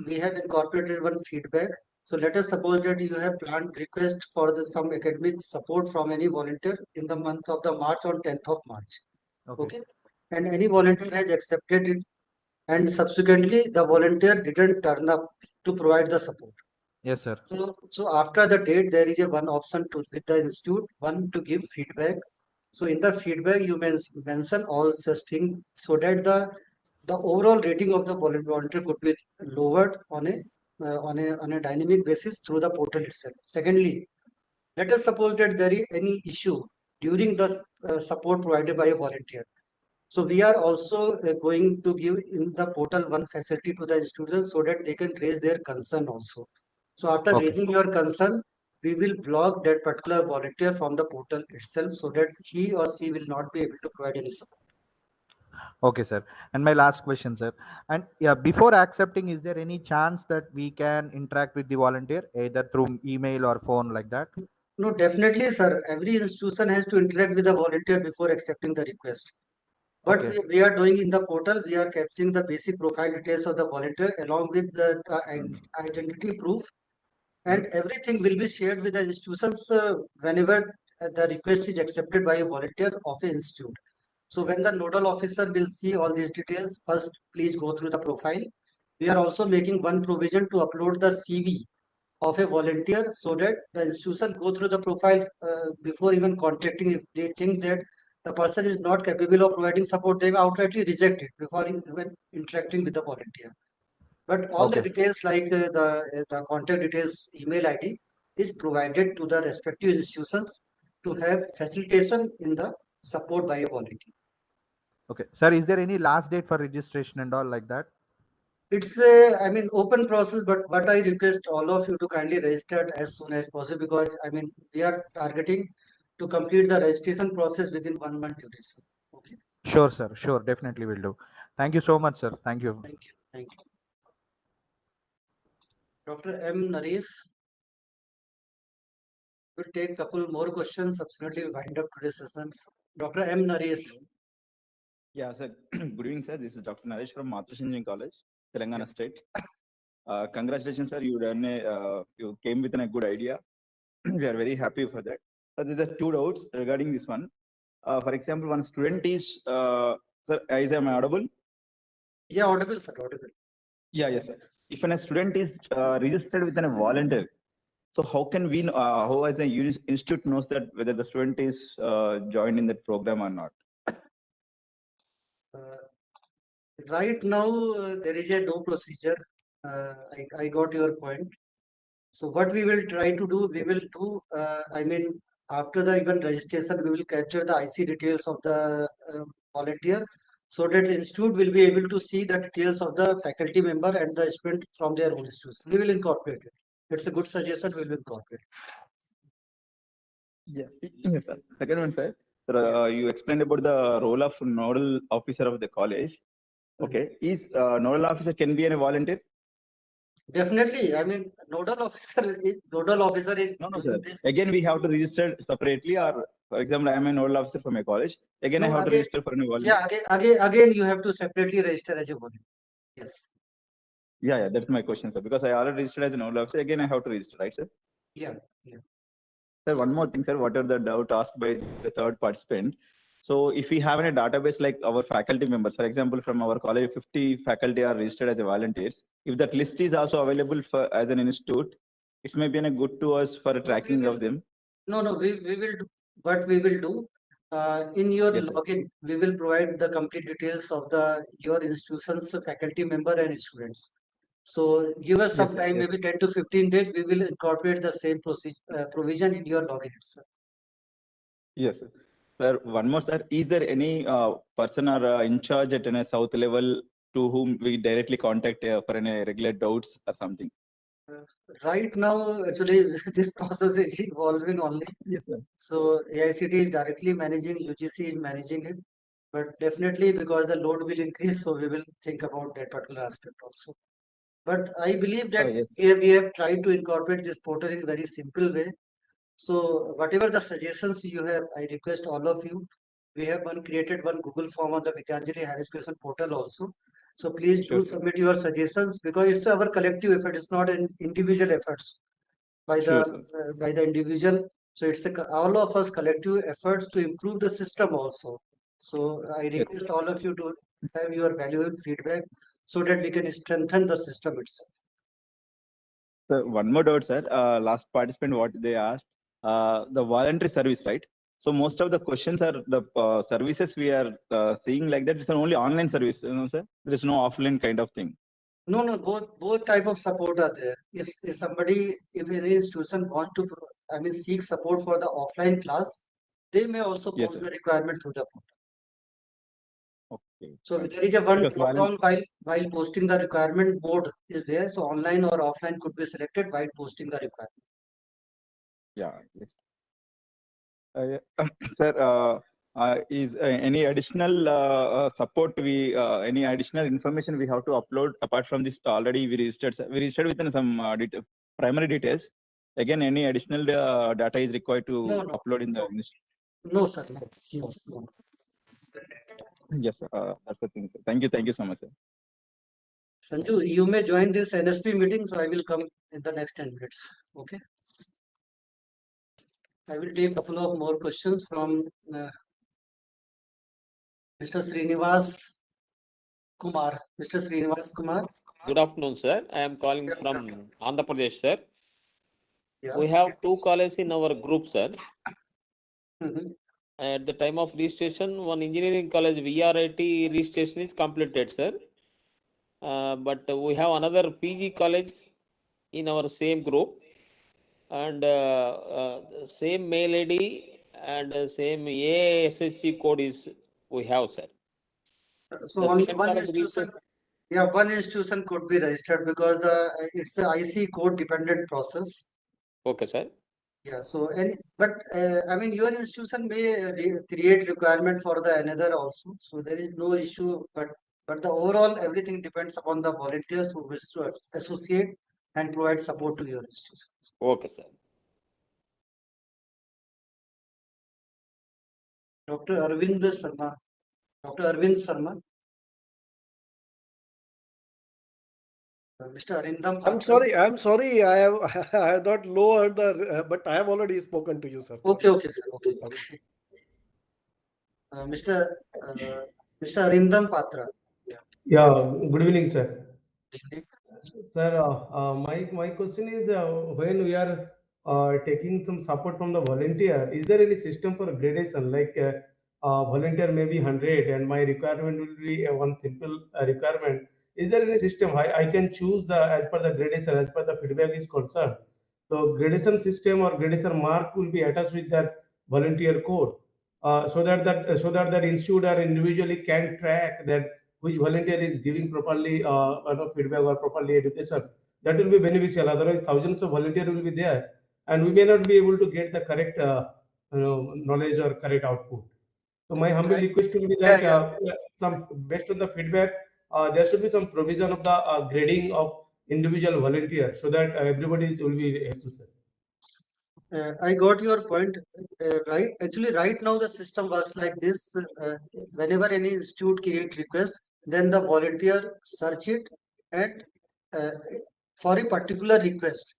we have incorporated one feedback. So let us suppose that you have planned request for some academic support from any volunteer in the month of the March on 10th of March. Okay. And any volunteer has accepted it, and subsequently the volunteer didn't turn up to provide the support. Yes, sir. So after the date, there is a one option to with the institute, one to give feedback. So in the feedback, you mention all such things so that the overall rating of the volunteer could be lowered on a dynamic basis through the portal itself. Secondly, Let us suppose that there is any issue during the support provided by a volunteer. So we are also going to give in the portal one facility to the students so that they can raise their concern also. So after raising your concern, we will block that particular volunteer from the portal itself so that he or she will not be able to provide any support. Okay, sir. And my last question, sir. And yeah, before accepting, is there any chance that we can interact with the volunteer either through email or phone like that? No, definitely, sir. Every institution has to interact with the volunteer before accepting the request. What we are doing in the portal, we are capturing the basic profile details of the volunteer along with the identity proof, and everything will be shared with the institutions whenever the request is accepted by a volunteer of an institute. So when the nodal officer will see all these details, first please go through the profile. We are also making one provision to upload the CV of a volunteer so that the institution go through the profile before even contacting. If they think that the person is not capable of providing support, they outrightly reject it before even interacting with the volunteer. But all the details like the contact details, email ID is provided to the respective institutions to have facilitation in the support by a volunteer. Okay. Sir, is there any last date for registration and all like that? It's a, I mean, open process, but what I request all of you to kindly register as soon as possible because, I mean, we are targeting to complete the registration process within 1 month duration. Okay. Sure, sir. Sure. Definitely will do. Thank you so much, sir. Thank you. Thank you. Thank you. Dr. M. Naresh. We'll take a couple more questions. Subsequently, we wind up today's sessions. Dr. M. Naresh. Yeah, sir. Good evening, sir. This is Dr. Naresh from Mathush College, Telangana State. Congratulations, sir. You came with a good idea. We are very happy for that. There are two doubts regarding this one. For example, one student is, sir, is am I audible? Yeah, audible, sir. Audible. Yeah, yes, sir. If a student is registered with a volunteer, so how can we, how as a institute knows that whether the student is joined in that program or not? Right now, there is a no procedure. I got your point. So what we will try to do, we will do, I mean, after the event registration, we will capture the IC details of the volunteer so that the institute will be able to see the details of the faculty member and the student from their own institution. We will incorporate it. It's a good suggestion. We will incorporate. Yeah. Yes, sir. Second one, sir. You explained about the role of nodal officer of the college. Okay. Is nodal officer can be a volunteer? Definitely. I mean, nodal officer is no, sir. This. Again, we have to register separately, or for example, I am a nodal officer from a college. Again, I have to register for a volunteer. Yeah, again, you have to separately register as a volunteer. Yes. Yeah, that's my question, sir. Because I already registered as a nodal officer, again I have to register, right, sir? Yeah. Sir, one more thing, sir. What are the doubt asked by the third participant? So if we have a database like our faculty members, for example, from our college, 50 faculty are registered as volunteers. If that list is also available for as an institute, it may be a good to us for tracking of them. No, we will do what we will do. In your login, we will provide the complete details of your institution's faculty member and students. So give us some time, maybe 10 to 15 days, we will incorporate the same provision in your login itself. Yes, sir. Sir, one more, sir. Is there any person or in charge at a south level to whom we directly contact for any regular doubts or something? Right now, actually, this process is evolving only. Yes, sir. So AICT is directly managing, UGC is managing it. But definitely because the load will increase, so we will think about that particular aspect also. But I believe that we have tried to incorporate this portal in a very simple way. So whatever the suggestions you have, I request all of you. We have created one Google form on the Vidyanjali Higher Education portal also. So please do submit your suggestions because it's our collective effort. It's not an individual efforts by the individual. So it's all of us collective efforts to improve the system also. So I request all of you to have your valuable feedback so that we can strengthen the system itself. So one more doubt, sir. Last participant, what they asked, the voluntary service, right? So most of the questions are the services we are seeing like that. It's only online service, you know, sir. There is no offline kind of thing. No, both type of support are there. If any institution want to, seek support for the offline class, they may also Yes, post sir. the requirement through the portal. Okay. So there is a one Because drop down while posting the requirement mode is there. So online or offline could be selected while posting the requirement. Yeah. Yes. Sir, is any additional support any additional information we have to upload apart from this already we registered? We registered within some primary details. Again, any additional data is required to No. upload in the No, sir. No. Yes, sir. That's the thing, sir. Thank you so much, sir. Sanju, you may join this NSP meeting, so I will come in the next 10 minutes. Okay. I will take a couple of more questions from Mr. Srinivas Kumar. Mr. Srinivas Kumar. Good afternoon, sir. I am calling from Andhra Pradesh, sir. Yeah. We have 2 colleges in our group, sir. Mm-hmm. At the time of registration, one engineering college VRIT registration is completed, sir. But we have another PG college in our same group, and same mail ID and same ASSC code is we have, sir. So The only second one college institution. Yeah, one institution could be registered because it's a IC code dependent process. Okay, sir. Yeah. So your institution may create requirement for the another also. So there is no issue, but the overall everything depends upon the volunteers who wish to associate and provide support to your institution. Okay, sir. Dr. Arvind Sharma. Dr. Arvind Sharma. Mr. Arindam I'm Patra. sorry. I have I have not lowered but I have already spoken to you, sir. Okay, sir. Okay. Mr. Arindam Patra. Yeah, good evening, sir. Good evening. Sir, my question is when we are taking some support from the volunteer, is there any system for gradation? Like volunteer may be 100 and my requirement will be one simple requirement. Is there any system I can choose as per the gradation, as per the feedback is concerned? So gradation system or gradation mark will be attached with that volunteer code, so that institute or individually can track that which volunteer is giving properly feedback or properly education. That will be beneficial. Otherwise, thousands of volunteers will be there, and we may not be able to get the correct knowledge or correct output. So my humble request will be that some based on the feedback, there should be some provision of the grading of individual volunteers so that everybody will be happy, sir. I got your point. Right. Actually, right now the system works like this. Whenever any institute create request, then the volunteer search it and for a particular request,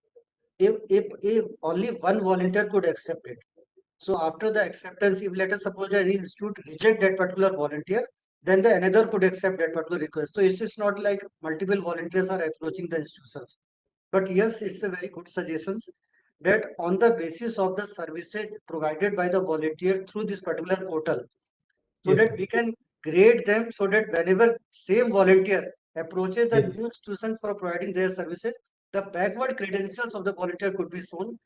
if only one volunteer could accept it. So after the acceptance, if let us suppose any institute reject that particular volunteer, then the another could accept that particular request. So it's not like multiple volunteers are approaching the institutions. But yes, it's a very good suggestion that on the basis of the services provided by the volunteer through this particular portal, so Yes, that sir. we can grade them, so that whenever same volunteer approaches the Yes. new institution for providing their services, the backward credentials of the volunteer could be shown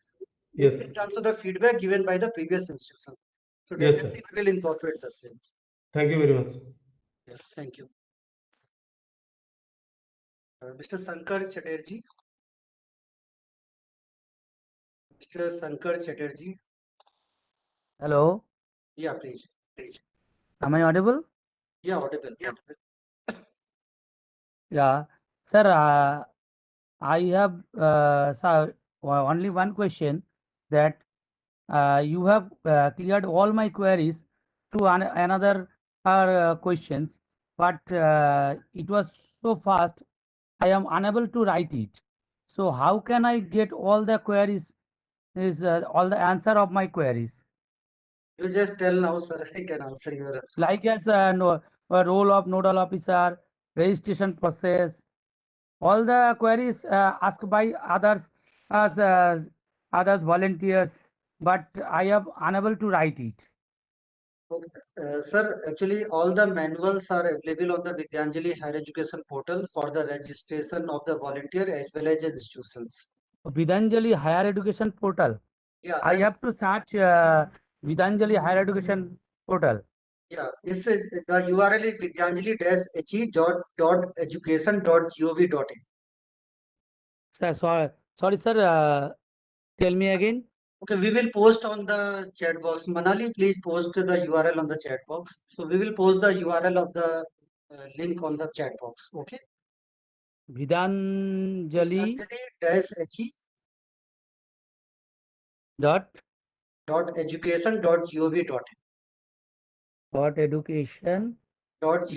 Yes, in sir. terms of the feedback given by the previous institution. So Yes, sir. definitely we will incorporate the same. Thank you very much. Yeah, thank you. Mr. Sankar Chatterjee. Mr. Sankar Chatterjee. Hello. Yeah, please. Am I audible? Yeah, audible. Yeah. Sir, I have only one question, that you have cleared all my queries to another questions, but it was so fast, I am unable to write it. So how can I get all the queries, all the answer of my queries? You just tell now, sir. I can answer your. Like as role of nodal officer, registration process, all the queries asked by others as others volunteers, but I am unable to write it. Okay. Sir, actually all the manuals are available on the Vidyanjali Higher Education portal for the registration of the volunteer as well as institutions. Vidyanjali Higher Education portal. Yeah, I have to search Vidyanjali Higher Education portal. yeah. The URL is vidyanjali-he.education.gov.in. Sir, sorry, sir. Tell me again. Okay, we will post on the chat box. Manali, please post the URL on the chat box. So we will post the URL of the link on the chat box. Okay. Vidyanjali Vidyanjali-he dot education.gov.in. education Dot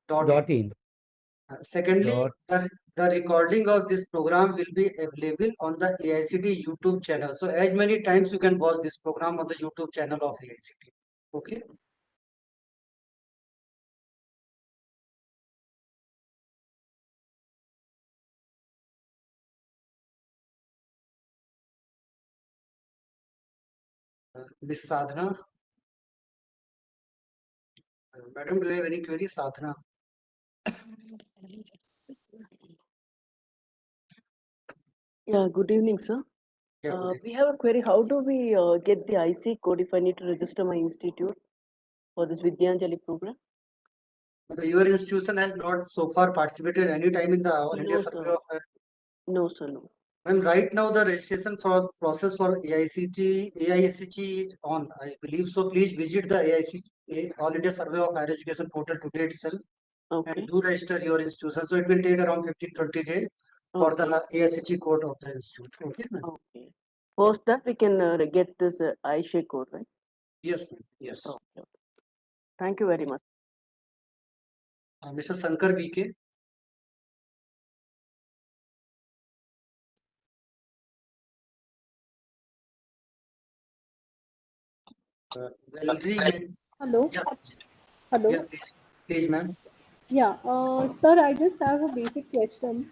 gov.in. Secondly, the recording of this program will be available on the AICT YouTube channel. So as many times you can watch this program on the YouTube channel of AICT. Okay. Miss Sadhana. Madam, do you have any queries, Sadhana? Yeah, good evening, sir. Yeah, good evening. We have a query. How do we get the IC code if I need to register my institute for this Vidyanjali program? Your institution has not so far participated any time in the All India No, Survey sir. of. No, sir, no. Ma'am, right now the registration for process for AICT is on. I believe so. Please visit the AICT All India Survey of Higher Education portal today itself. Okay. And do register your institution. So it will take around 15-20 days for the AICT code of the institute. Okay, ma'am. Okay. Post that we can get this ISHA code, right? Yes, ma'am. Yes. Okay. Thank you very much. Mr. Sankar VK. Hello. Yeah. Hello. Yeah, please, ma'am. Yeah, sir, I just have a basic question.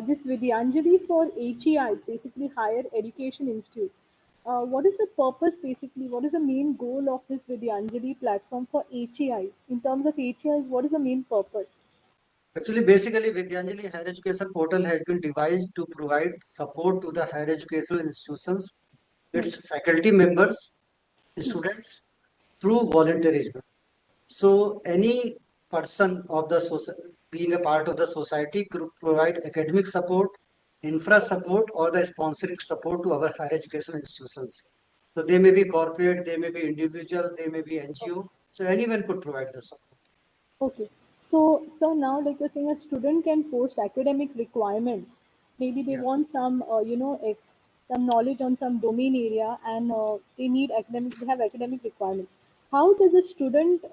This Vidyanjali for HEIs, basically higher education institutes. What is the purpose basically? What is the main goal of this Vidyanjali platform for HEIs? In terms of HEIs, what is the main purpose? Actually, basically, Vidyanjali Higher Education portal has been devised to provide support to the higher educational institutions, its faculty members, students through volunteerism. So any person of the being a part of the society could provide academic support, infra support, or the sponsoring support to our higher education institutions. So they may be corporate, they may be individual, they may be NGO. So anyone could provide the support. Okay. So now, like you're saying, a student can post academic requirements. Maybe they want some, some knowledge on some domain area, and they need academic. They have academic requirements. How does a student,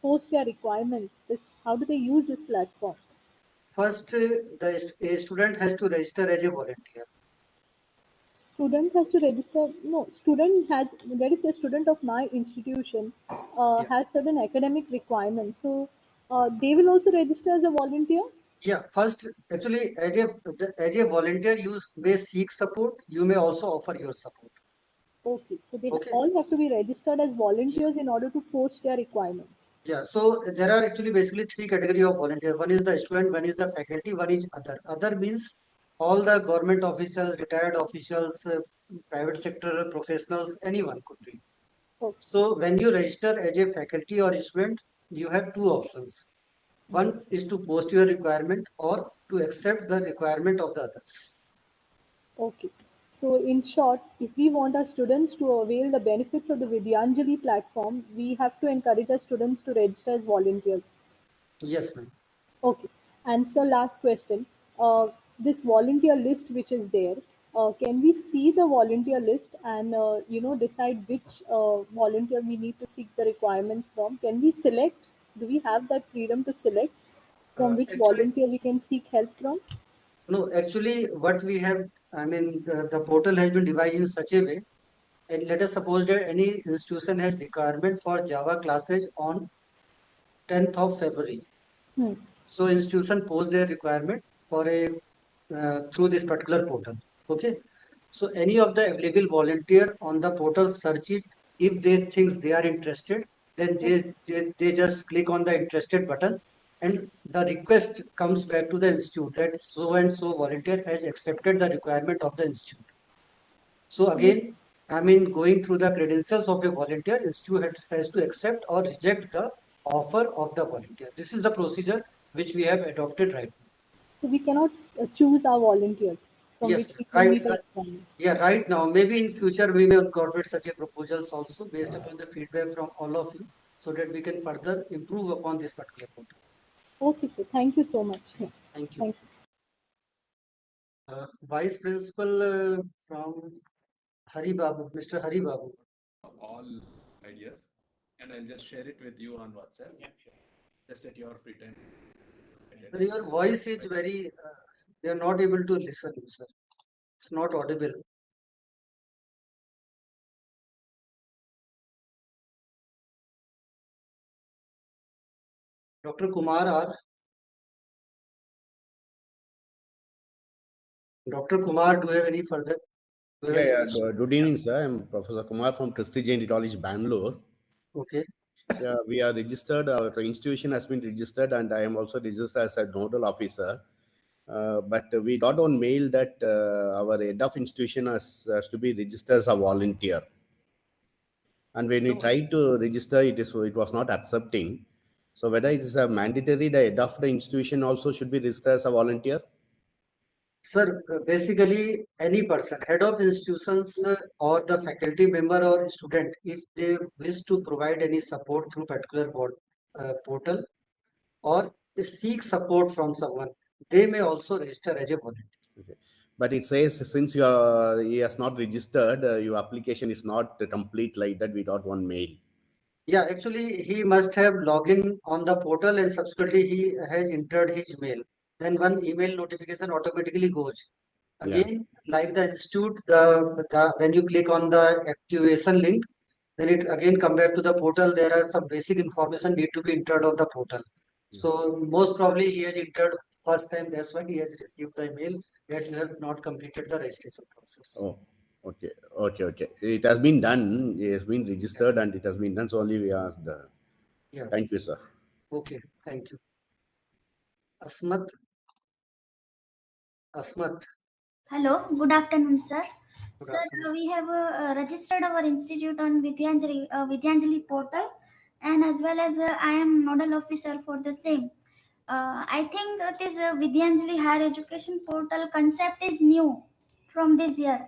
post their requirements? How do they use this platform? First, a student has to register as a volunteer. Student has to register. No, there is a student of my institution has certain academic requirements. So they will also register as a volunteer. Yeah, first, actually, as a volunteer, you may seek support. You may also offer your support. Okay, so they all have to be registered as volunteers in order to post their requirements. Yeah, so there are actually basically three categories of volunteer. One is the student, one is the faculty, one is other. Other means all the government officials, retired officials, private sector professionals, anyone could be. Okay. So when you register as a faculty or student, you have two options. One is to post your requirement or to accept the requirement of the others. Okay. So in short, if we want our students to avail the benefits of the Vidyanjali platform, we have to encourage our students to register as volunteers. Yes, ma'am. Okay. And so last question, this volunteer list which is there, can we see the volunteer list and decide which volunteer we need to seek the requirements from? Can we select? Do we have that freedom to select from which volunteer we can seek help from? No, actually, what we have, I mean, the portal has been divided in such a way. And let us suppose that any institution has requirement for Java classes on 10th of February. So institution post their requirement for through this particular portal. Okay. So any of the available volunteer on the portal search it if they think they are interested, then they just click on the interested button, and the request comes back to the institute that so and so volunteer has accepted the requirement of the institute. So again, I mean, going through the credentials of a volunteer, institute has to accept or reject the offer of the volunteer. This is the procedure which we have adopted right now. So we cannot choose our volunteers from Yes, which we can right. meet our requirements. Yeah, right now. Maybe in future we may incorporate such a proposals also based upon the feedback from all of you, so that we can further improve upon this particular portal. Okay, sir. Thank you so much. Yeah. Thank you. Thank you. Vice Principal from Hari Babu, Mr. Hari Babu. All ideas, and I'll just share it with you on WhatsApp. Yeah, sure. Just at your free time. Sir, your voice is very, we are not able to listen, sir. It's not audible. Dr. Kumar R. Dr. Kumar, do you have any further? Good evening, sir. I'm Professor Kumar from Prestige and College, Bangalore. Okay. Yeah, we are registered. Our institution has been registered, and I am also registered as a nodal officer. But we got on mail that our head of institution has to be registered as a volunteer. And when we tried to register, it was not accepting. So whether it is a mandatory, the head of the institution also should be registered as a volunteer? Sir, basically any person, head of institutions or the faculty member or student, if they wish to provide any support through particular portal or seek support from someone, they may also register as a volunteer. Okay. But it says since he has not registered, your application is not complete like that without one mail. Yeah, actually he must have login on the portal and subsequently he has entered his mail. Then one email notification automatically goes. Again, like the institute, when you click on the activation link, then it again come back to the portal. There are some basic information need to be entered on the portal. So most probably he has entered first time. That's why he has received the email that you have not completed the registration process. Oh, okay. It has been done. It has been registered and it has been done. So only we asked. Yeah. Thank you, sir. Okay, thank you. Asmat. Hello, good afternoon, sir. Sir, we have registered our institute on Vidyanjali portal, and as well as I am nodal officer for the same. I think this Vidyanjali Higher Education portal concept is new from this year.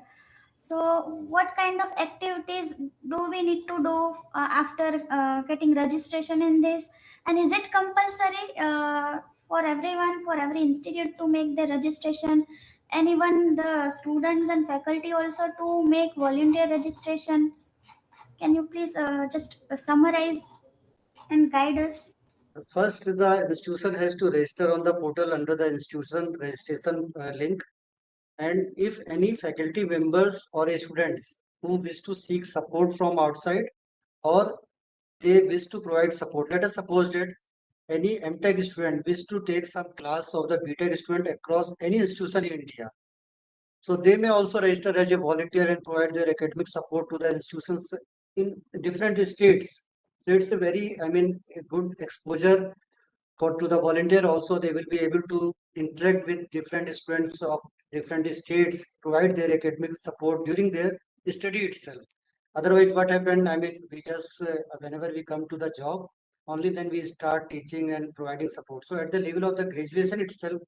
So, what kind of activities do we need to do after getting registration in this? And is it compulsory for everyone, for every institute to make the registration? Anyone, the students and faculty also to make volunteer registration? Can you please just summarize and guide us? First, the institution has to register on the portal under the institution registration link. And if any faculty members or students who wish to seek support from outside or they wish to provide support, let us suppose that any MTech student wish to take some class of the BTech student across any institution in India. So they may also register as a volunteer and provide their academic support to the institutions in different states. So it's a very, I mean, a good exposure to the volunteer. Also, they will be able to interact with different students of different states, provide their academic support during their study itself. Otherwise, what happened, I mean, we just, whenever we come to the job, only then we start teaching and providing support. So at the level of the graduation itself,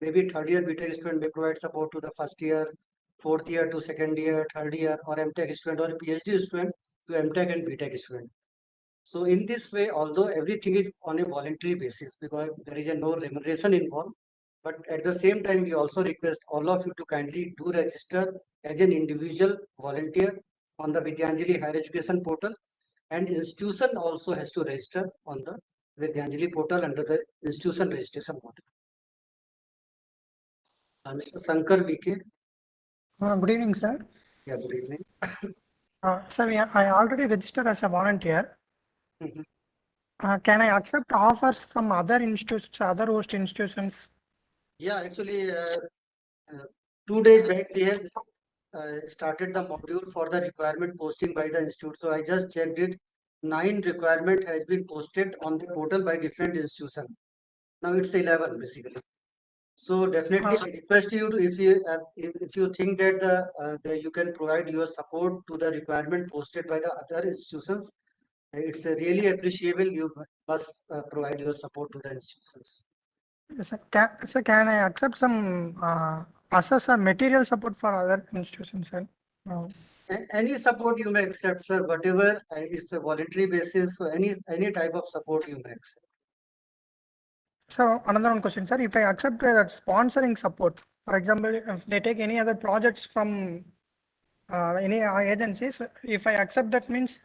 maybe third year BTech student may provide support to the first year, fourth year to second year, third year, or MTech student or PhD student to MTech and BTech student. So in this way, although everything is on a voluntary basis because there is no remuneration involved, but at the same time, we also request all of you to kindly do register as an individual volunteer on the Vidyanjali Higher Education portal, and institution also has to register on the Vidyanjali portal under the institution registration model. Mr. Sankar VK. Good evening, sir. Yeah, good evening. Sir, I already registered as a volunteer. Can I accept offers from other institutions, other host institutions? Yeah, actually, 2 days back we have started the module for the requirement posting by the institute. So I just checked it. 9 requirement has been posted on the portal by different institution. Now it's 11 basically. So definitely I request you to, if you think that you can provide your support to the requirement posted by the other institutions, it's really appreciable. You must provide your support to the institutions. So can I accept some assess or material support for other institutions, sir? Any support you may accept, sir. Whatever is a voluntary basis, so any type of support you may accept. So another one question, sir. If I accept that sponsoring support, for example, if they take any other projects from any agencies, if I accept that means,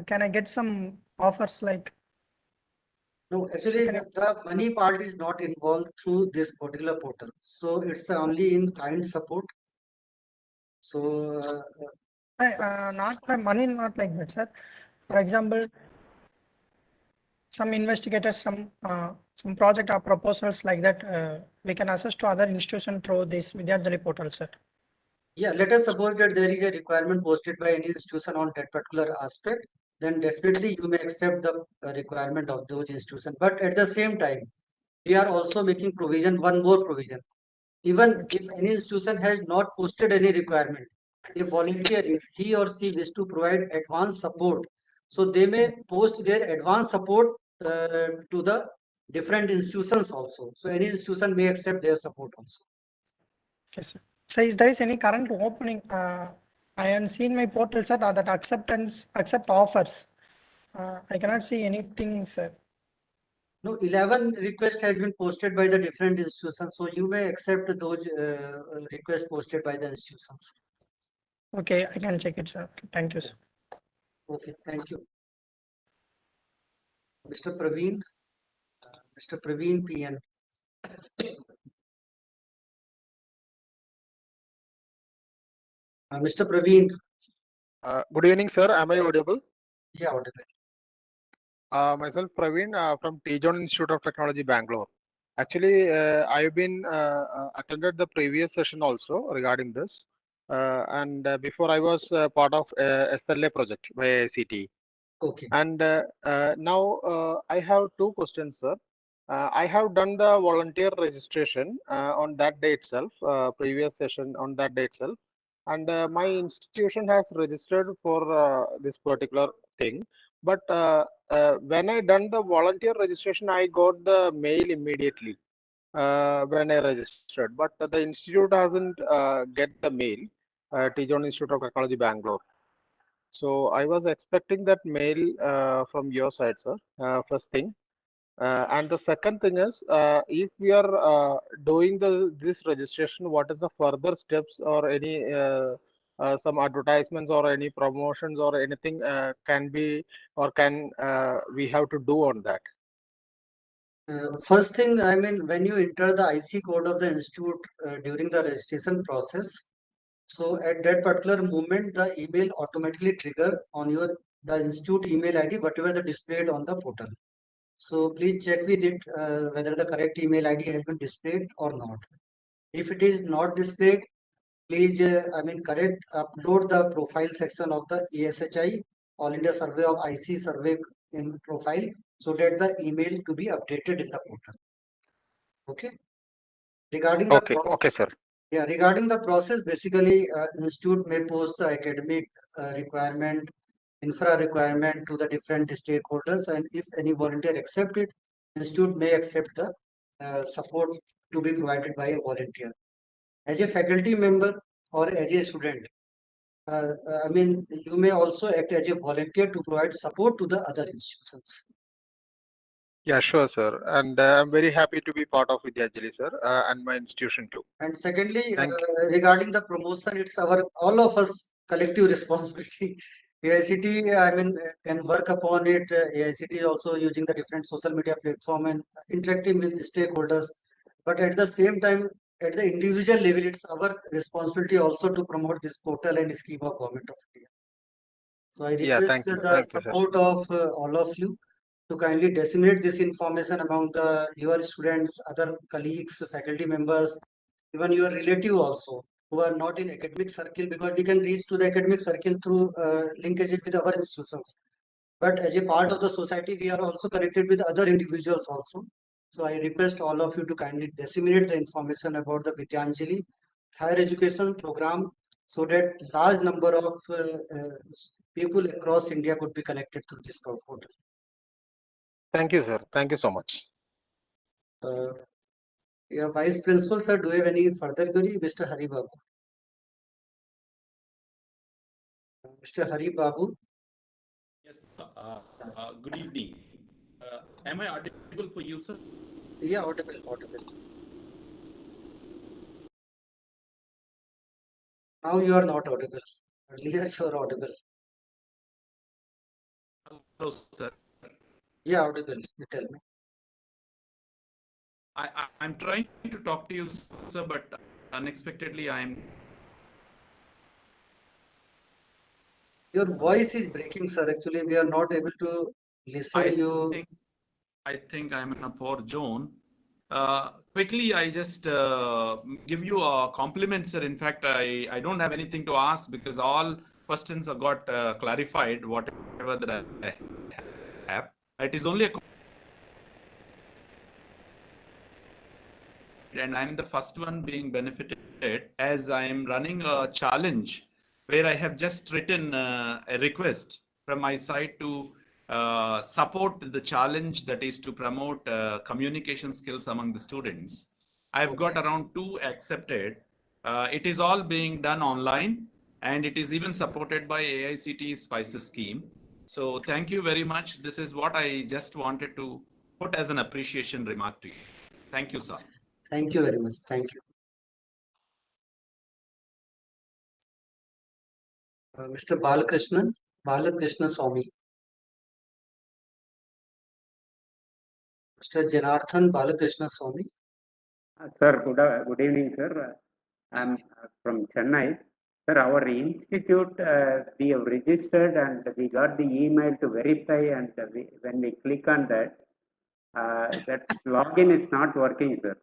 can I get some offers like? No, actually, the money part is not involved through this particular portal. So it's only in kind support. So not the money, not like that, sir. For example, some investigators, some project or proposals like that, we can access to other institution through this Vidyanjali portal, sir. Yeah, let us suppose that there is a requirement posted by any institution on that particular aspect, then definitely you may accept the requirement of those institutions. But at the same time, we are also making provision, one more provision. Even if any institution has not posted any requirement, a volunteer, if he or she wish to provide advanced support, so they may post their advanced support to the different institutions also. So any institution may accept their support also. Okay, sir. So is there any current opening? I have seen my portal, sir, that accept offers. I cannot see anything, sir. No, 11 requests has been posted by the different institutions. So you may accept those requests posted by the institutions. Okay, I can check it, sir. Thank you, sir. Okay, thank you. Mr. Praveen PN. Mr. Praveen. Good evening, sir. Am I audible? Yeah, audible. Myself, Praveen, from Tejon Institute of Technology, Bangalore. Actually, I've been attended the previous session also regarding this. And before I was part of SLA project by ICT. Okay. And now I have 2 questions, sir. I have done the volunteer registration on that day itself, previous session on that day itself. And my institution has registered for this particular thing. But when I done the volunteer registration, I got the mail immediately when I registered. But the institute hasn't get the mail, Tejon Institute of Technology, Bangalore. So I was expecting that mail from your side, sir, first thing. And the second thing is, if we are doing this registration, what is the further steps or any some advertisements or any promotions or anything can be or can we have to do on that? First thing, I mean, when you enter the IC code of the institute during the registration process, so at that particular moment, the email automatically trigger on the institute email ID, whatever the displayed on the portal. So please check with it whether the correct email ID has been displayed or not. If it is not displayed, please, upload the profile section of the ASHI, All India Survey of IC Survey in profile, so that the email to be updated in the portal. Okay. Regarding the process, okay, sir. Yeah, regarding the process, basically, institute may post the academic requirement, infra requirement to the different stakeholders, and if any volunteer accept it, institute may accept the support to be provided by a volunteer. As a faculty member or as a student, you may also act as a volunteer to provide support to the other institutions. Yeah, sure, sir. And I'm very happy to be part of Vidyanjali, sir, and my institution too. And secondly, regarding the promotion, it's all of us collective responsibility. AICT, can work upon it. AICT is also using the different social media platform and interacting with stakeholders. But at the same time, at the individual level, it's our responsibility also to promote this portal and scheme of Government of India. So I request the support of all of you to kindly disseminate this information among your students, other colleagues, faculty members, even your relative also. who are not in academic circle, because we can reach to the academic circle through linkages with our institutions. But as a part of the society, we are also connected with other individuals also. So I request all of you to kindly disseminate the information about the Vidyanjali Higher Education program, so that large number of people across India could be connected to this portal. Thank you, sir. Thank you so much. Yeah, Vice Principal, sir, do you have any further query? Mr. Hari Babu. Mr. Hari Babu. Yes, good evening. Am I audible for you, sir? Yeah, audible. Now you are not audible. Earlier you are audible. Hello, sir. Yeah, audible. You tell me. I'm trying to talk to you, sir, but unexpectedly Your voice is breaking, sir. Actually, we are not able to listen you. I think I'm in a poor zone. Quickly, I just give you a compliment, sir. In fact, I don't have anything to ask because all questions have got clarified, whatever that I have. It is only a and I'm the first one being benefited as I am running a challenge where I have just written a request from my side to support the challenge, that is to promote communication skills among the students. I've got around 2 accepted. It is all being done online and it is even supported by AICT Spices scheme. So thank you very much. This is what I just wanted to put as an appreciation remark to you. Thank you, sir. Thank you very much. Thank you. Mr. Balakrishna Swami. Mr. Janardhan Balakrishna Swami. Sir, good evening, sir. I'm from Chennai. Sir, our institute, we have registered and we got the email to verify, and when we click on that, that login is not working, sir.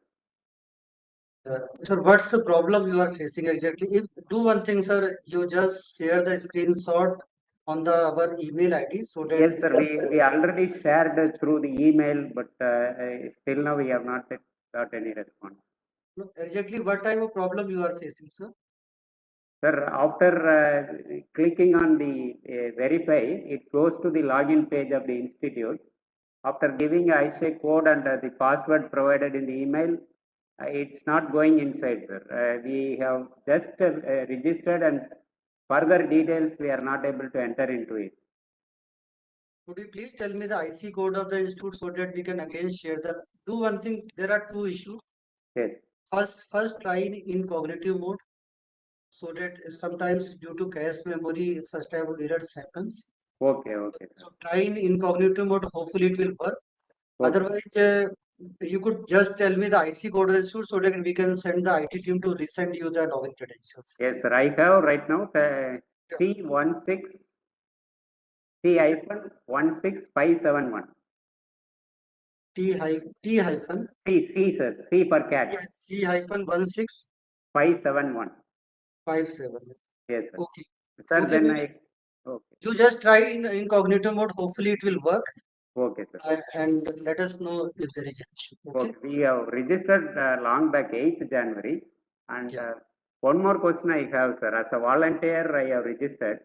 Sir, what's the problem you are facing exactly? If do one thing, sir, you just share the screenshot on our email ID so that. Yes, sir. We already shared through the email, but still now we have not got any response. Exactly what type of problem you are facing, sir? Sir, after clicking on the verify, it goes to the login page of the institute. After giving ISA code and the password provided in the email, it's not going inside, sir. We have just registered, and further details we are not able to enter into it. Could you please tell me the IC code of the institute so that we can again share the. Do one thing. There are 2 issues. Yes. First try in incognito mode, so that sometimes due to cache memory such type of errors happens. Okay. So try in incognito mode. Hopefully it will work. Okay. Otherwise, you could just tell me the IC code of the institute so that we can send the IT team to resend you the login credentials. Yes, sir. I have right now C16 C-16571. T hyphen. C, sir. C for cat. Yeah, C-16 571. 57. Yes, sir. Okay. Sir, Okay, then okay. You just try in incognito mode. Hopefully it will work. Okay, sir. And let us know if there is an issue. Okay. We have registered long back 8th January. And one more question I have, sir. As a volunteer, I have registered.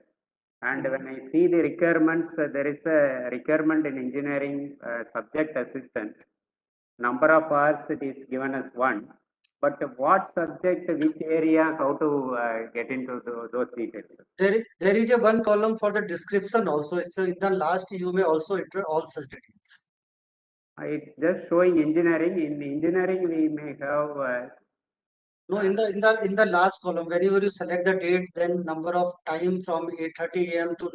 And when I see the requirements, there is a requirement in engineering subject assistance. Number of hours it is given as 1. But what subject, which area, how to get into those details? There is a one column for the description also. So in the last, you may also enter all such details. It's just showing engineering. In engineering, we may have. No, in the last column, whenever you select the date, then number of time from 8:30 a.m. to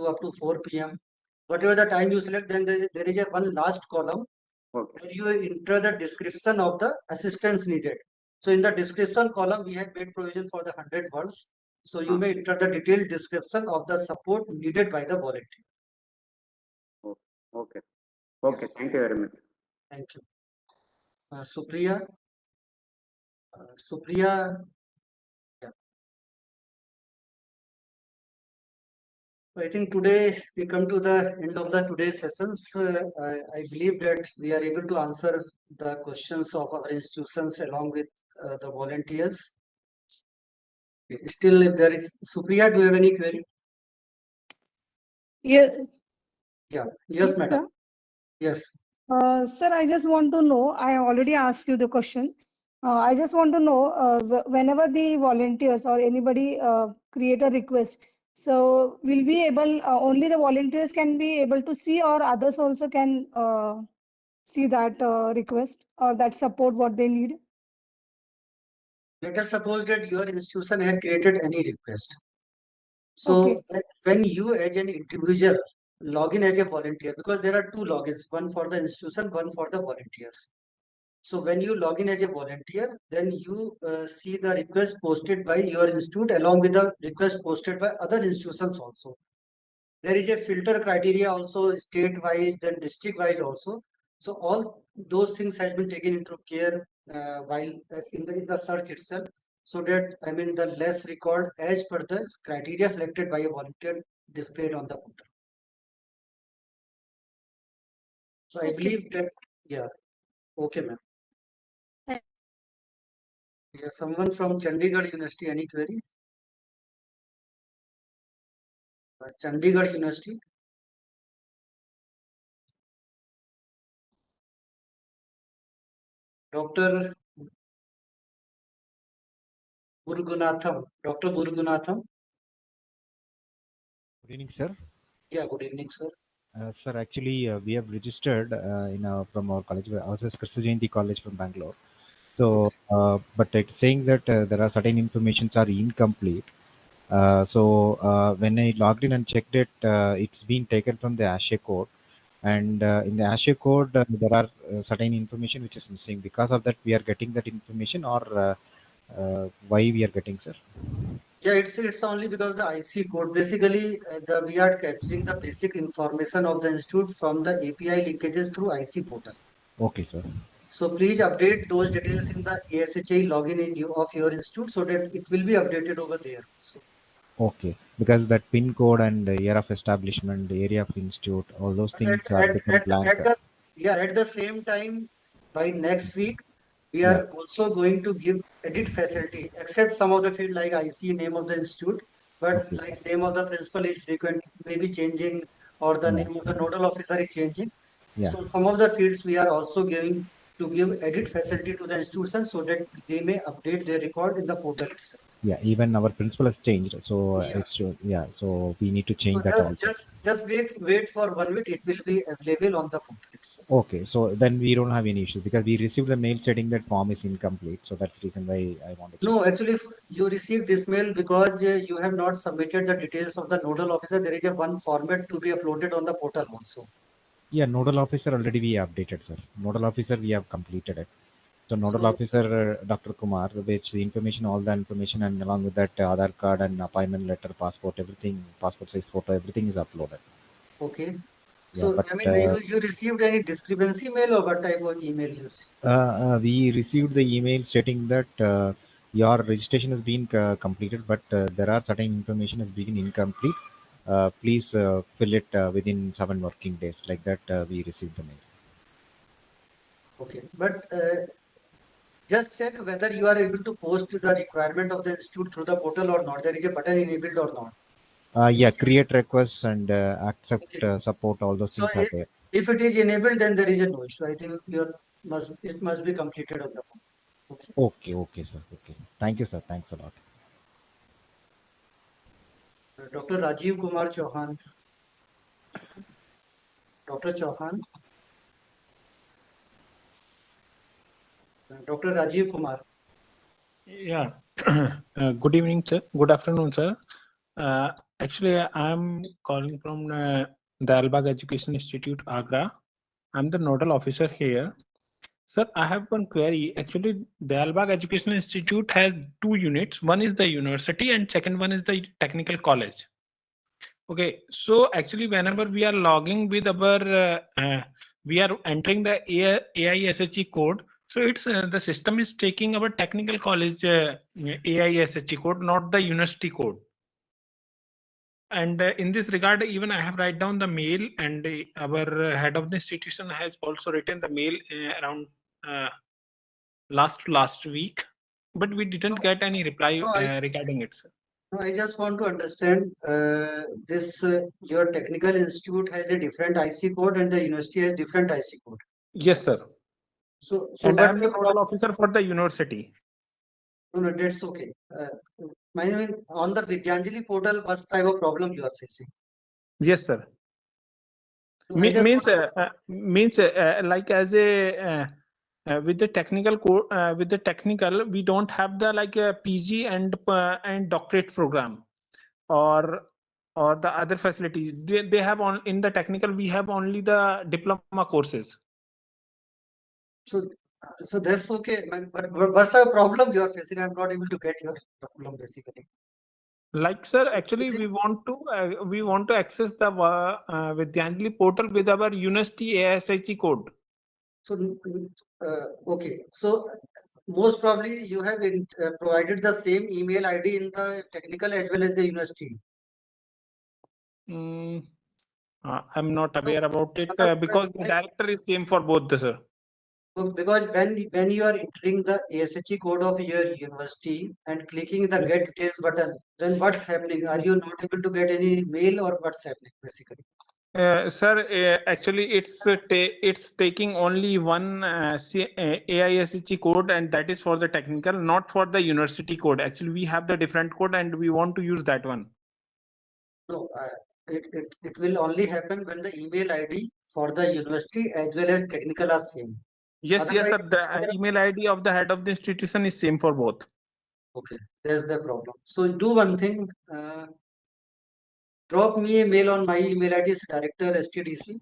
up to 4 p.m. Whatever the time you select, then there is a one last column where you enter the description of the assistance needed. So in the description column, we have made provision for the 100 words. So you may enter the detailed description of the support needed by the volunteer. Okay. Okay. Thank you very much. Thank you. Supriya. Supriya. Yeah. I think today we come to the end of the today's sessions. I believe that we are able to answer the questions of our institutions along with the volunteers. Still, if there is, Supriya, do you have any query? Yeah. Yeah. Yes, madam. Yes. Sir, I just want to know, I already asked you the question. I just want to know whenever the volunteers or anybody create a request, so will be able, only the volunteers can be able to see, or others also can see that request or that support what they need? Let us suppose that your institution has created any request. So Okay. when you as an individual log in as a volunteer, because there are two logins, one for the institution, one for the volunteers. So when you log in as a volunteer, then you see the request posted by your institute along with the request posted by other institutions also. There is a filter criteria also state-wise, then district-wise also. So all those things has been taken into care while in the search itself, so that I mean the less record as per the criteria selected by a volunteer displayed on the portal. So I believe that, yeah. Okay, ma'am. Yeah, someone from Chandigarh University, any query? Chandigarh University. Dr. Burgunatham. Dr. Burgunatham. Good evening, sir. Yeah, good evening, sir. Sir, actually, we have registered from our college, ourselves, Krishna Jayanti College from Bangalore. So, but it's saying that there are certain informations are incomplete. When I logged in and checked it, it's been taken from the ASHA code. And in the ASHA code, there are certain information which is missing. Because of that, we are getting that information, or why we are getting, sir? Yeah, it's only because the IC code. Basically, we are capturing the basic information of the institute from the API linkages through IC portal. Okay, sir. So please update those details in the ASHI login of your institute so that it will be updated over there. So, okay, because that PIN code and the year of establishment, the area of institute, all those things are become blank. at the same time, by next week, we are also going to give edit facility, except some of the field like IC name of the institute, but like name of the principal is frequent, maybe changing, or the name of the nodal officer is changing. Yeah. So some of the fields we are also going to give edit facility to the institutions so that they may update their record in the portal itself. Yeah, even our principal has changed, so so we need to change that also. Just wait for 1 week. It will be available on the portal itself. Okay, so then we don't have any issues because we received a mail stating that form is incomplete. So that's the reason why I wanted to. No, actually, you received this mail because you have not submitted the details of the nodal officer. There is a one format to be uploaded on the portal also. Yeah, nodal officer already we updated, sir. Nodal officer we have completed it. So nodal officer Dr. Kumar, which the information, all the information, and along with that Aadhaar card and appointment letter, passport, everything, passport size photo, everything is uploaded. Okay. Yeah, So, but, I mean, you received any discrepancy mail or what type of email you received? we received the email stating that your registration has been completed, but there are certain information has been incomplete. Please fill it within 7 working days. Like that, we received the mail. Okay, but just check whether you are able to post the requirement of the institute through the portal or not. There is a button enabled or not. Yeah, create requests and accept support. All those So things are there. if it is enabled, then there is a no issue. I think it must be completed on the portal. Okay. Okay, okay, sir. Okay. Thank you, sir. Thanks a lot. Dr. Rajiv Kumar Chauhan. Dr. Chauhan. Dr. Rajiv Kumar. Yeah. Good evening, sir. Good afternoon, sir. Actually, I'm calling from the Dalbagh Education Institute, Agra. I'm the nodal officer here. Sir, I have one query. Actually, Dalbagh Education Institute has two units. One is the university and second one is the technical college. Okay, so actually whenever we are logging with our, we are entering the AISHE code. So it's the system is taking our technical college AISHE code, not the university code. And in this regard, even I have write down the mail, and our head of the institution has also written the mail around last week, but we didn't get any reply regarding it, sir. No, I just want to understand this. Your technical institute has a different IC code, and the university has different IC code. Yes, sir. So And I what's am the the nodal officer for the university. No, no, that's okay. I mean, on the Vidyanjali portal, what type of problem you are facing? Yes, sir. So I just Means like as a with the technical code with the technical, we don't have the like a PG and doctorate program or the other facilities. They have on in the technical, we have only the diploma courses. So that's okay. But what's the problem you are facing? I'm not able to get your problem basically. Like, sir, actually we want to access the Vidyanjali portal with our university ASHE code. So okay. So most probably you have provided the same email ID in the technical as well as the university. I'm not aware about it because the director is same for both, sir. Because when you are entering the ASHE code of your university and clicking the get details button, then what's happening? Are you not able to get any mail or what's happening basically? Sir, actually, it's taking only one AISHE code, and that is for the technical, not for the university code. Actually, we have the different code, and we want to use that one. No, it will only happen when the email ID for the university as well as technical are same. Yes, yes, sir. The email ID of the head of the institution is same for both. Okay, there's the problem. So do one thing. Drop me a mail on my email ID is director STDC.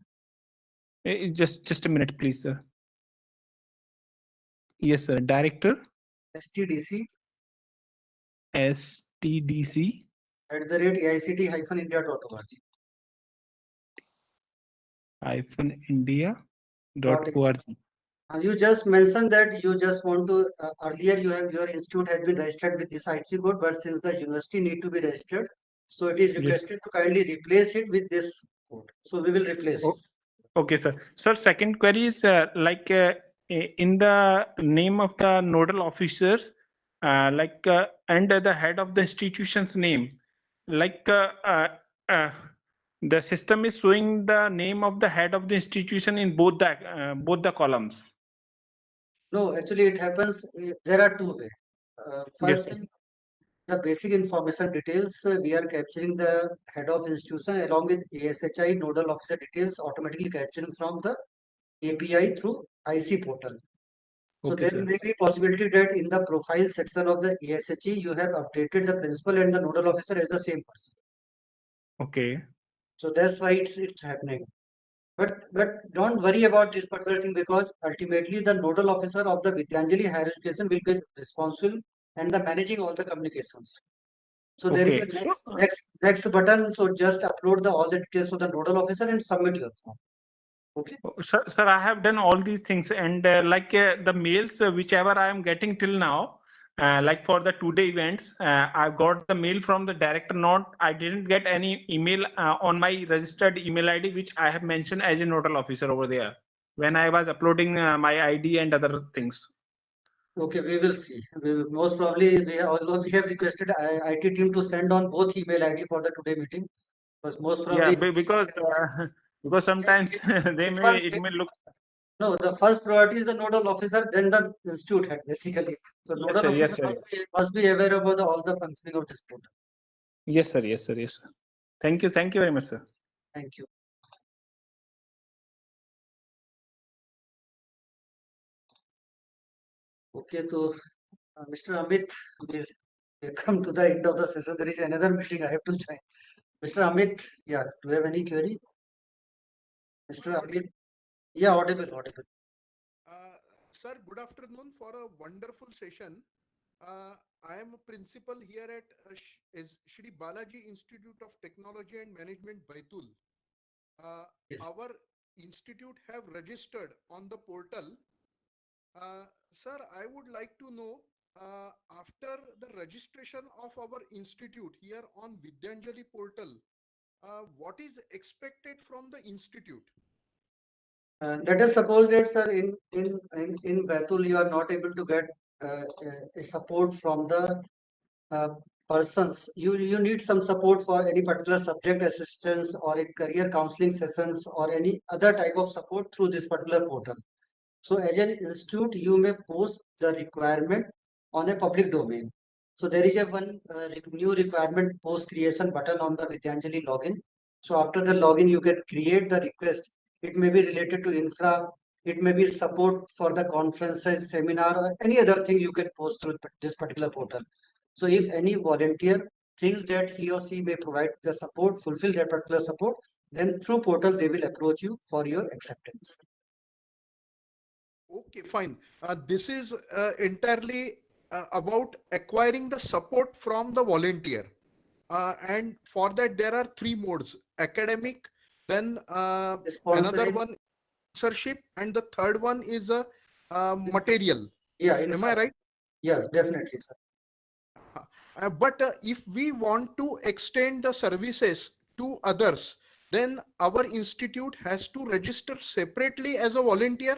Just a minute, please, sir. Yes, sir. Director STDC STDC @aict-india.org. -india.org. You just mentioned that you just want to earlier your institute has been registered with this IC code, but since the university need to be registered, so it is requested to kindly replace it with this code. So we will replace it. Okay, sir. Sir, second query is like in the name of the nodal officers, and the head of the institution's name, the system is showing the name of the head of the institution in both the columns. No, actually it happens. There are two ways. First thing, the basic information details, we are capturing the head of institution along with ASHI nodal officer details automatically capturing from the API through IC portal. So Okay, there sir. may be possibility that in the profile section of the ASHE, you have updated the principal and the nodal officer as the same person. Okay. So that's why it's happening. But don't worry about this particular thing because ultimately the nodal officer of the Vidyanjali Higher Education will be responsible and the managing all the communications. So there is a next button. So just upload all the details of the nodal officer and submit your form. Okay. Sir, I have done all these things, and the mails whichever I am getting till now, like for the 2-day events, I've got the mail from the director. I didn't get any email on my registered email ID, which I have mentioned as a nodal officer over there when I was uploading my ID and other things. Okay, we will see. Most probably, although we have requested IT team to send on both email ID for the today meeting, because most probably because sometimes it may look. No, the first priority is the nodal officer, then the institute head, basically. So Yes, nodal sir. Yes, officer sir. must be aware about all the functioning of this portal. Yes, sir. Yes, sir. Yes, sir. Thank you. Thank you very much, sir. Thank you. Okay, so Mr. Amit, we'll come to the end of the session. There is another meeting I have to join. Mr. Amit, yeah, do you have any query? Mr. Amit, yeah, audible. Sir, good afternoon for a wonderful session. I am a principal here at Shri Balaji Institute of Technology and Management, Baitul. Our institute have registered on the portal. Sir, I would like to know after the registration of our institute here on Vidyanjali portal, what is expected from the institute? Let us suppose that, sir, in Baitul, you are not able to get support from the persons. You need some support for any particular subject assistance or a career counseling sessions or any other type of support through this particular portal. So as an institute, you may post the requirement on a public domain. So there is a one new requirement post creation button on the Vidyanjali login. So after the login, you can create the request. It may be related to infra. It may be support for the conferences, seminar, or any other thing you can post through this particular portal. So if any volunteer thinks that he or she may provide the support, fulfill that particular support, then through portal, they will approach you for your acceptance. Okay, fine. This is entirely about acquiring the support from the volunteer. And for that, there are three modes: academic, then another one sponsorship, and the third one is a material. Yeah, am I right? Yeah, definitely, sir. But if we want to extend the services to others, then our institute has to register separately as a volunteer?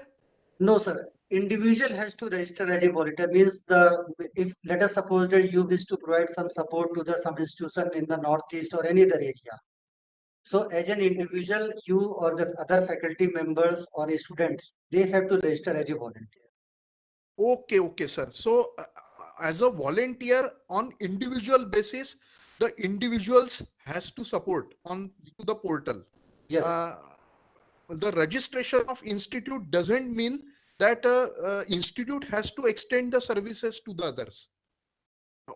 No, sir. Individual has to register as a volunteer. Means if let us suppose that you wish to provide some support to some institution in the northeast or any other area. So as an individual, you or the other faculty members or students, they have to register as a volunteer. Okay, sir. So as a volunteer on individual basis, the individuals has to support on to the portal. Yes. The registration of institute doesn't mean that institute has to extend the services to the others.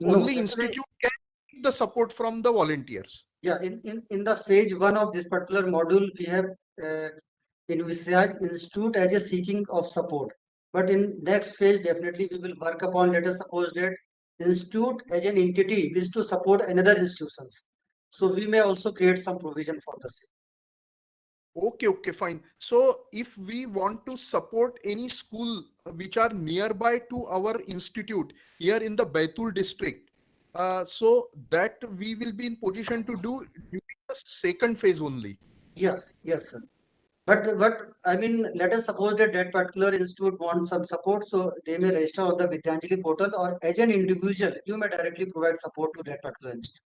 No, only institute can get the support from the volunteers. Yeah, in the phase 1 of this particular module, we have envisaged institute as a seeking of support. But in next phase, definitely we will work upon, let us suppose that institute as an entity is to support another institutions. So we may also create some provision for the same. Okay, fine. So if we want to support any school which are nearby to our institute here in the Baitul district, so that we will be in position to do during the second phase only. Yes, sir. But I mean, let us suppose that particular institute wants some support, so they may register on the Vidyanjali portal, or as an individual, you may directly provide support to that particular institute.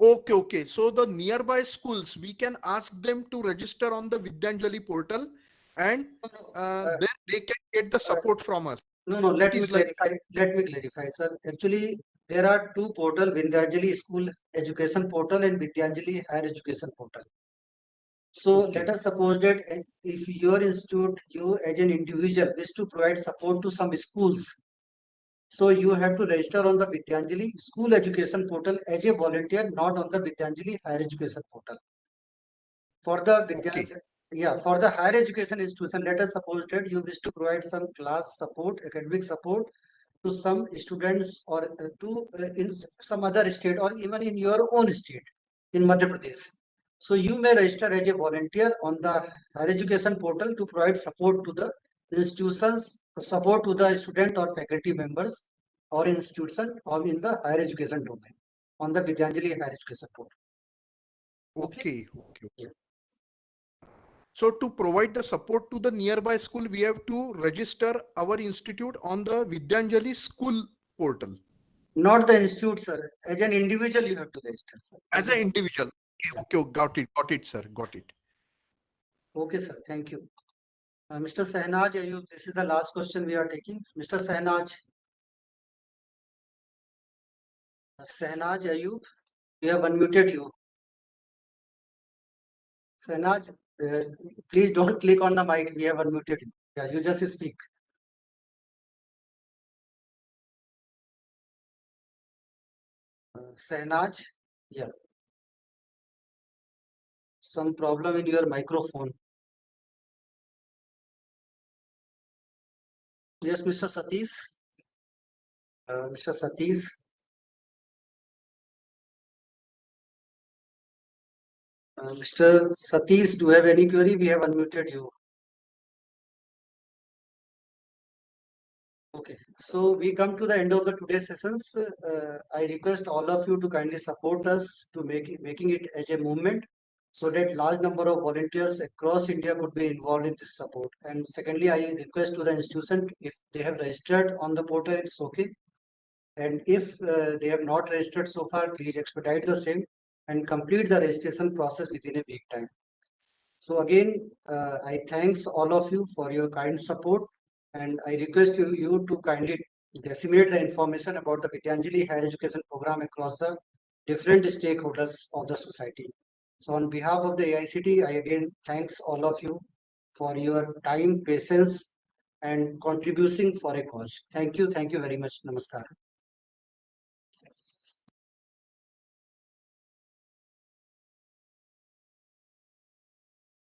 Okay. So the nearby schools, we can ask them to register on the Vidyanjali portal, and then they can get the support from us. No, let me clarify, sir. Actually, there are two portals: Vidyanjali School Education Portal and Vidyanjali Higher Education Portal. So let us suppose that if your institute, you as an individual, wish to provide support to some schools, so you have to register on the Vidyanjali School Education Portal as a volunteer, not on the Vidyanjali Higher Education Portal. For the for the higher education institution, let us suppose that you wish to provide some class support, academic support to some students or in some other state or even in your own state in Madhya Pradesh. So you may register as a volunteer on the higher education portal to provide support to the institutions, support to the student or faculty members or institution or in the higher education domain on the Vidyanjali Higher Education portal. Okay. So to provide the support to the nearby school, we have to register our institute on the Vidyanjali school portal. Not the institute, sir. As an individual, you have to register, sir. As an individual. Okay. Got it, sir. Got it. Okay, sir. Thank you. Mr. Sahnaj Ayub, this is the last question we are taking. Mr. Sahnaj Ayub, we have unmuted you. Sahnaj, please don't click on the mic. We have unmuted you. Yeah, you just speak. Sahnaj, yeah. Some problem in your microphone. Yes, Mr. Satish. Mr. Satish. Mr. Satish, do you have any query? We have unmuted you. Okay. So we come to the end of the today's sessions. I request all of you to kindly support us to making it as a movement, so that large number of volunteers across India could be involved in this support. And secondly, I request to the institution, if they have registered on the portal, it's okay. And if they have not registered so far, please expedite the same and complete the registration process within a week time. So again, I thanks all of you for your kind support, and I request you to kindly disseminate the information about the Vidyanjali Higher Education Program across the different stakeholders of the society. So on behalf of the AICT, I again thanks all of you for your time, patience, and contributing for a cause. Thank you very much. Namaskar.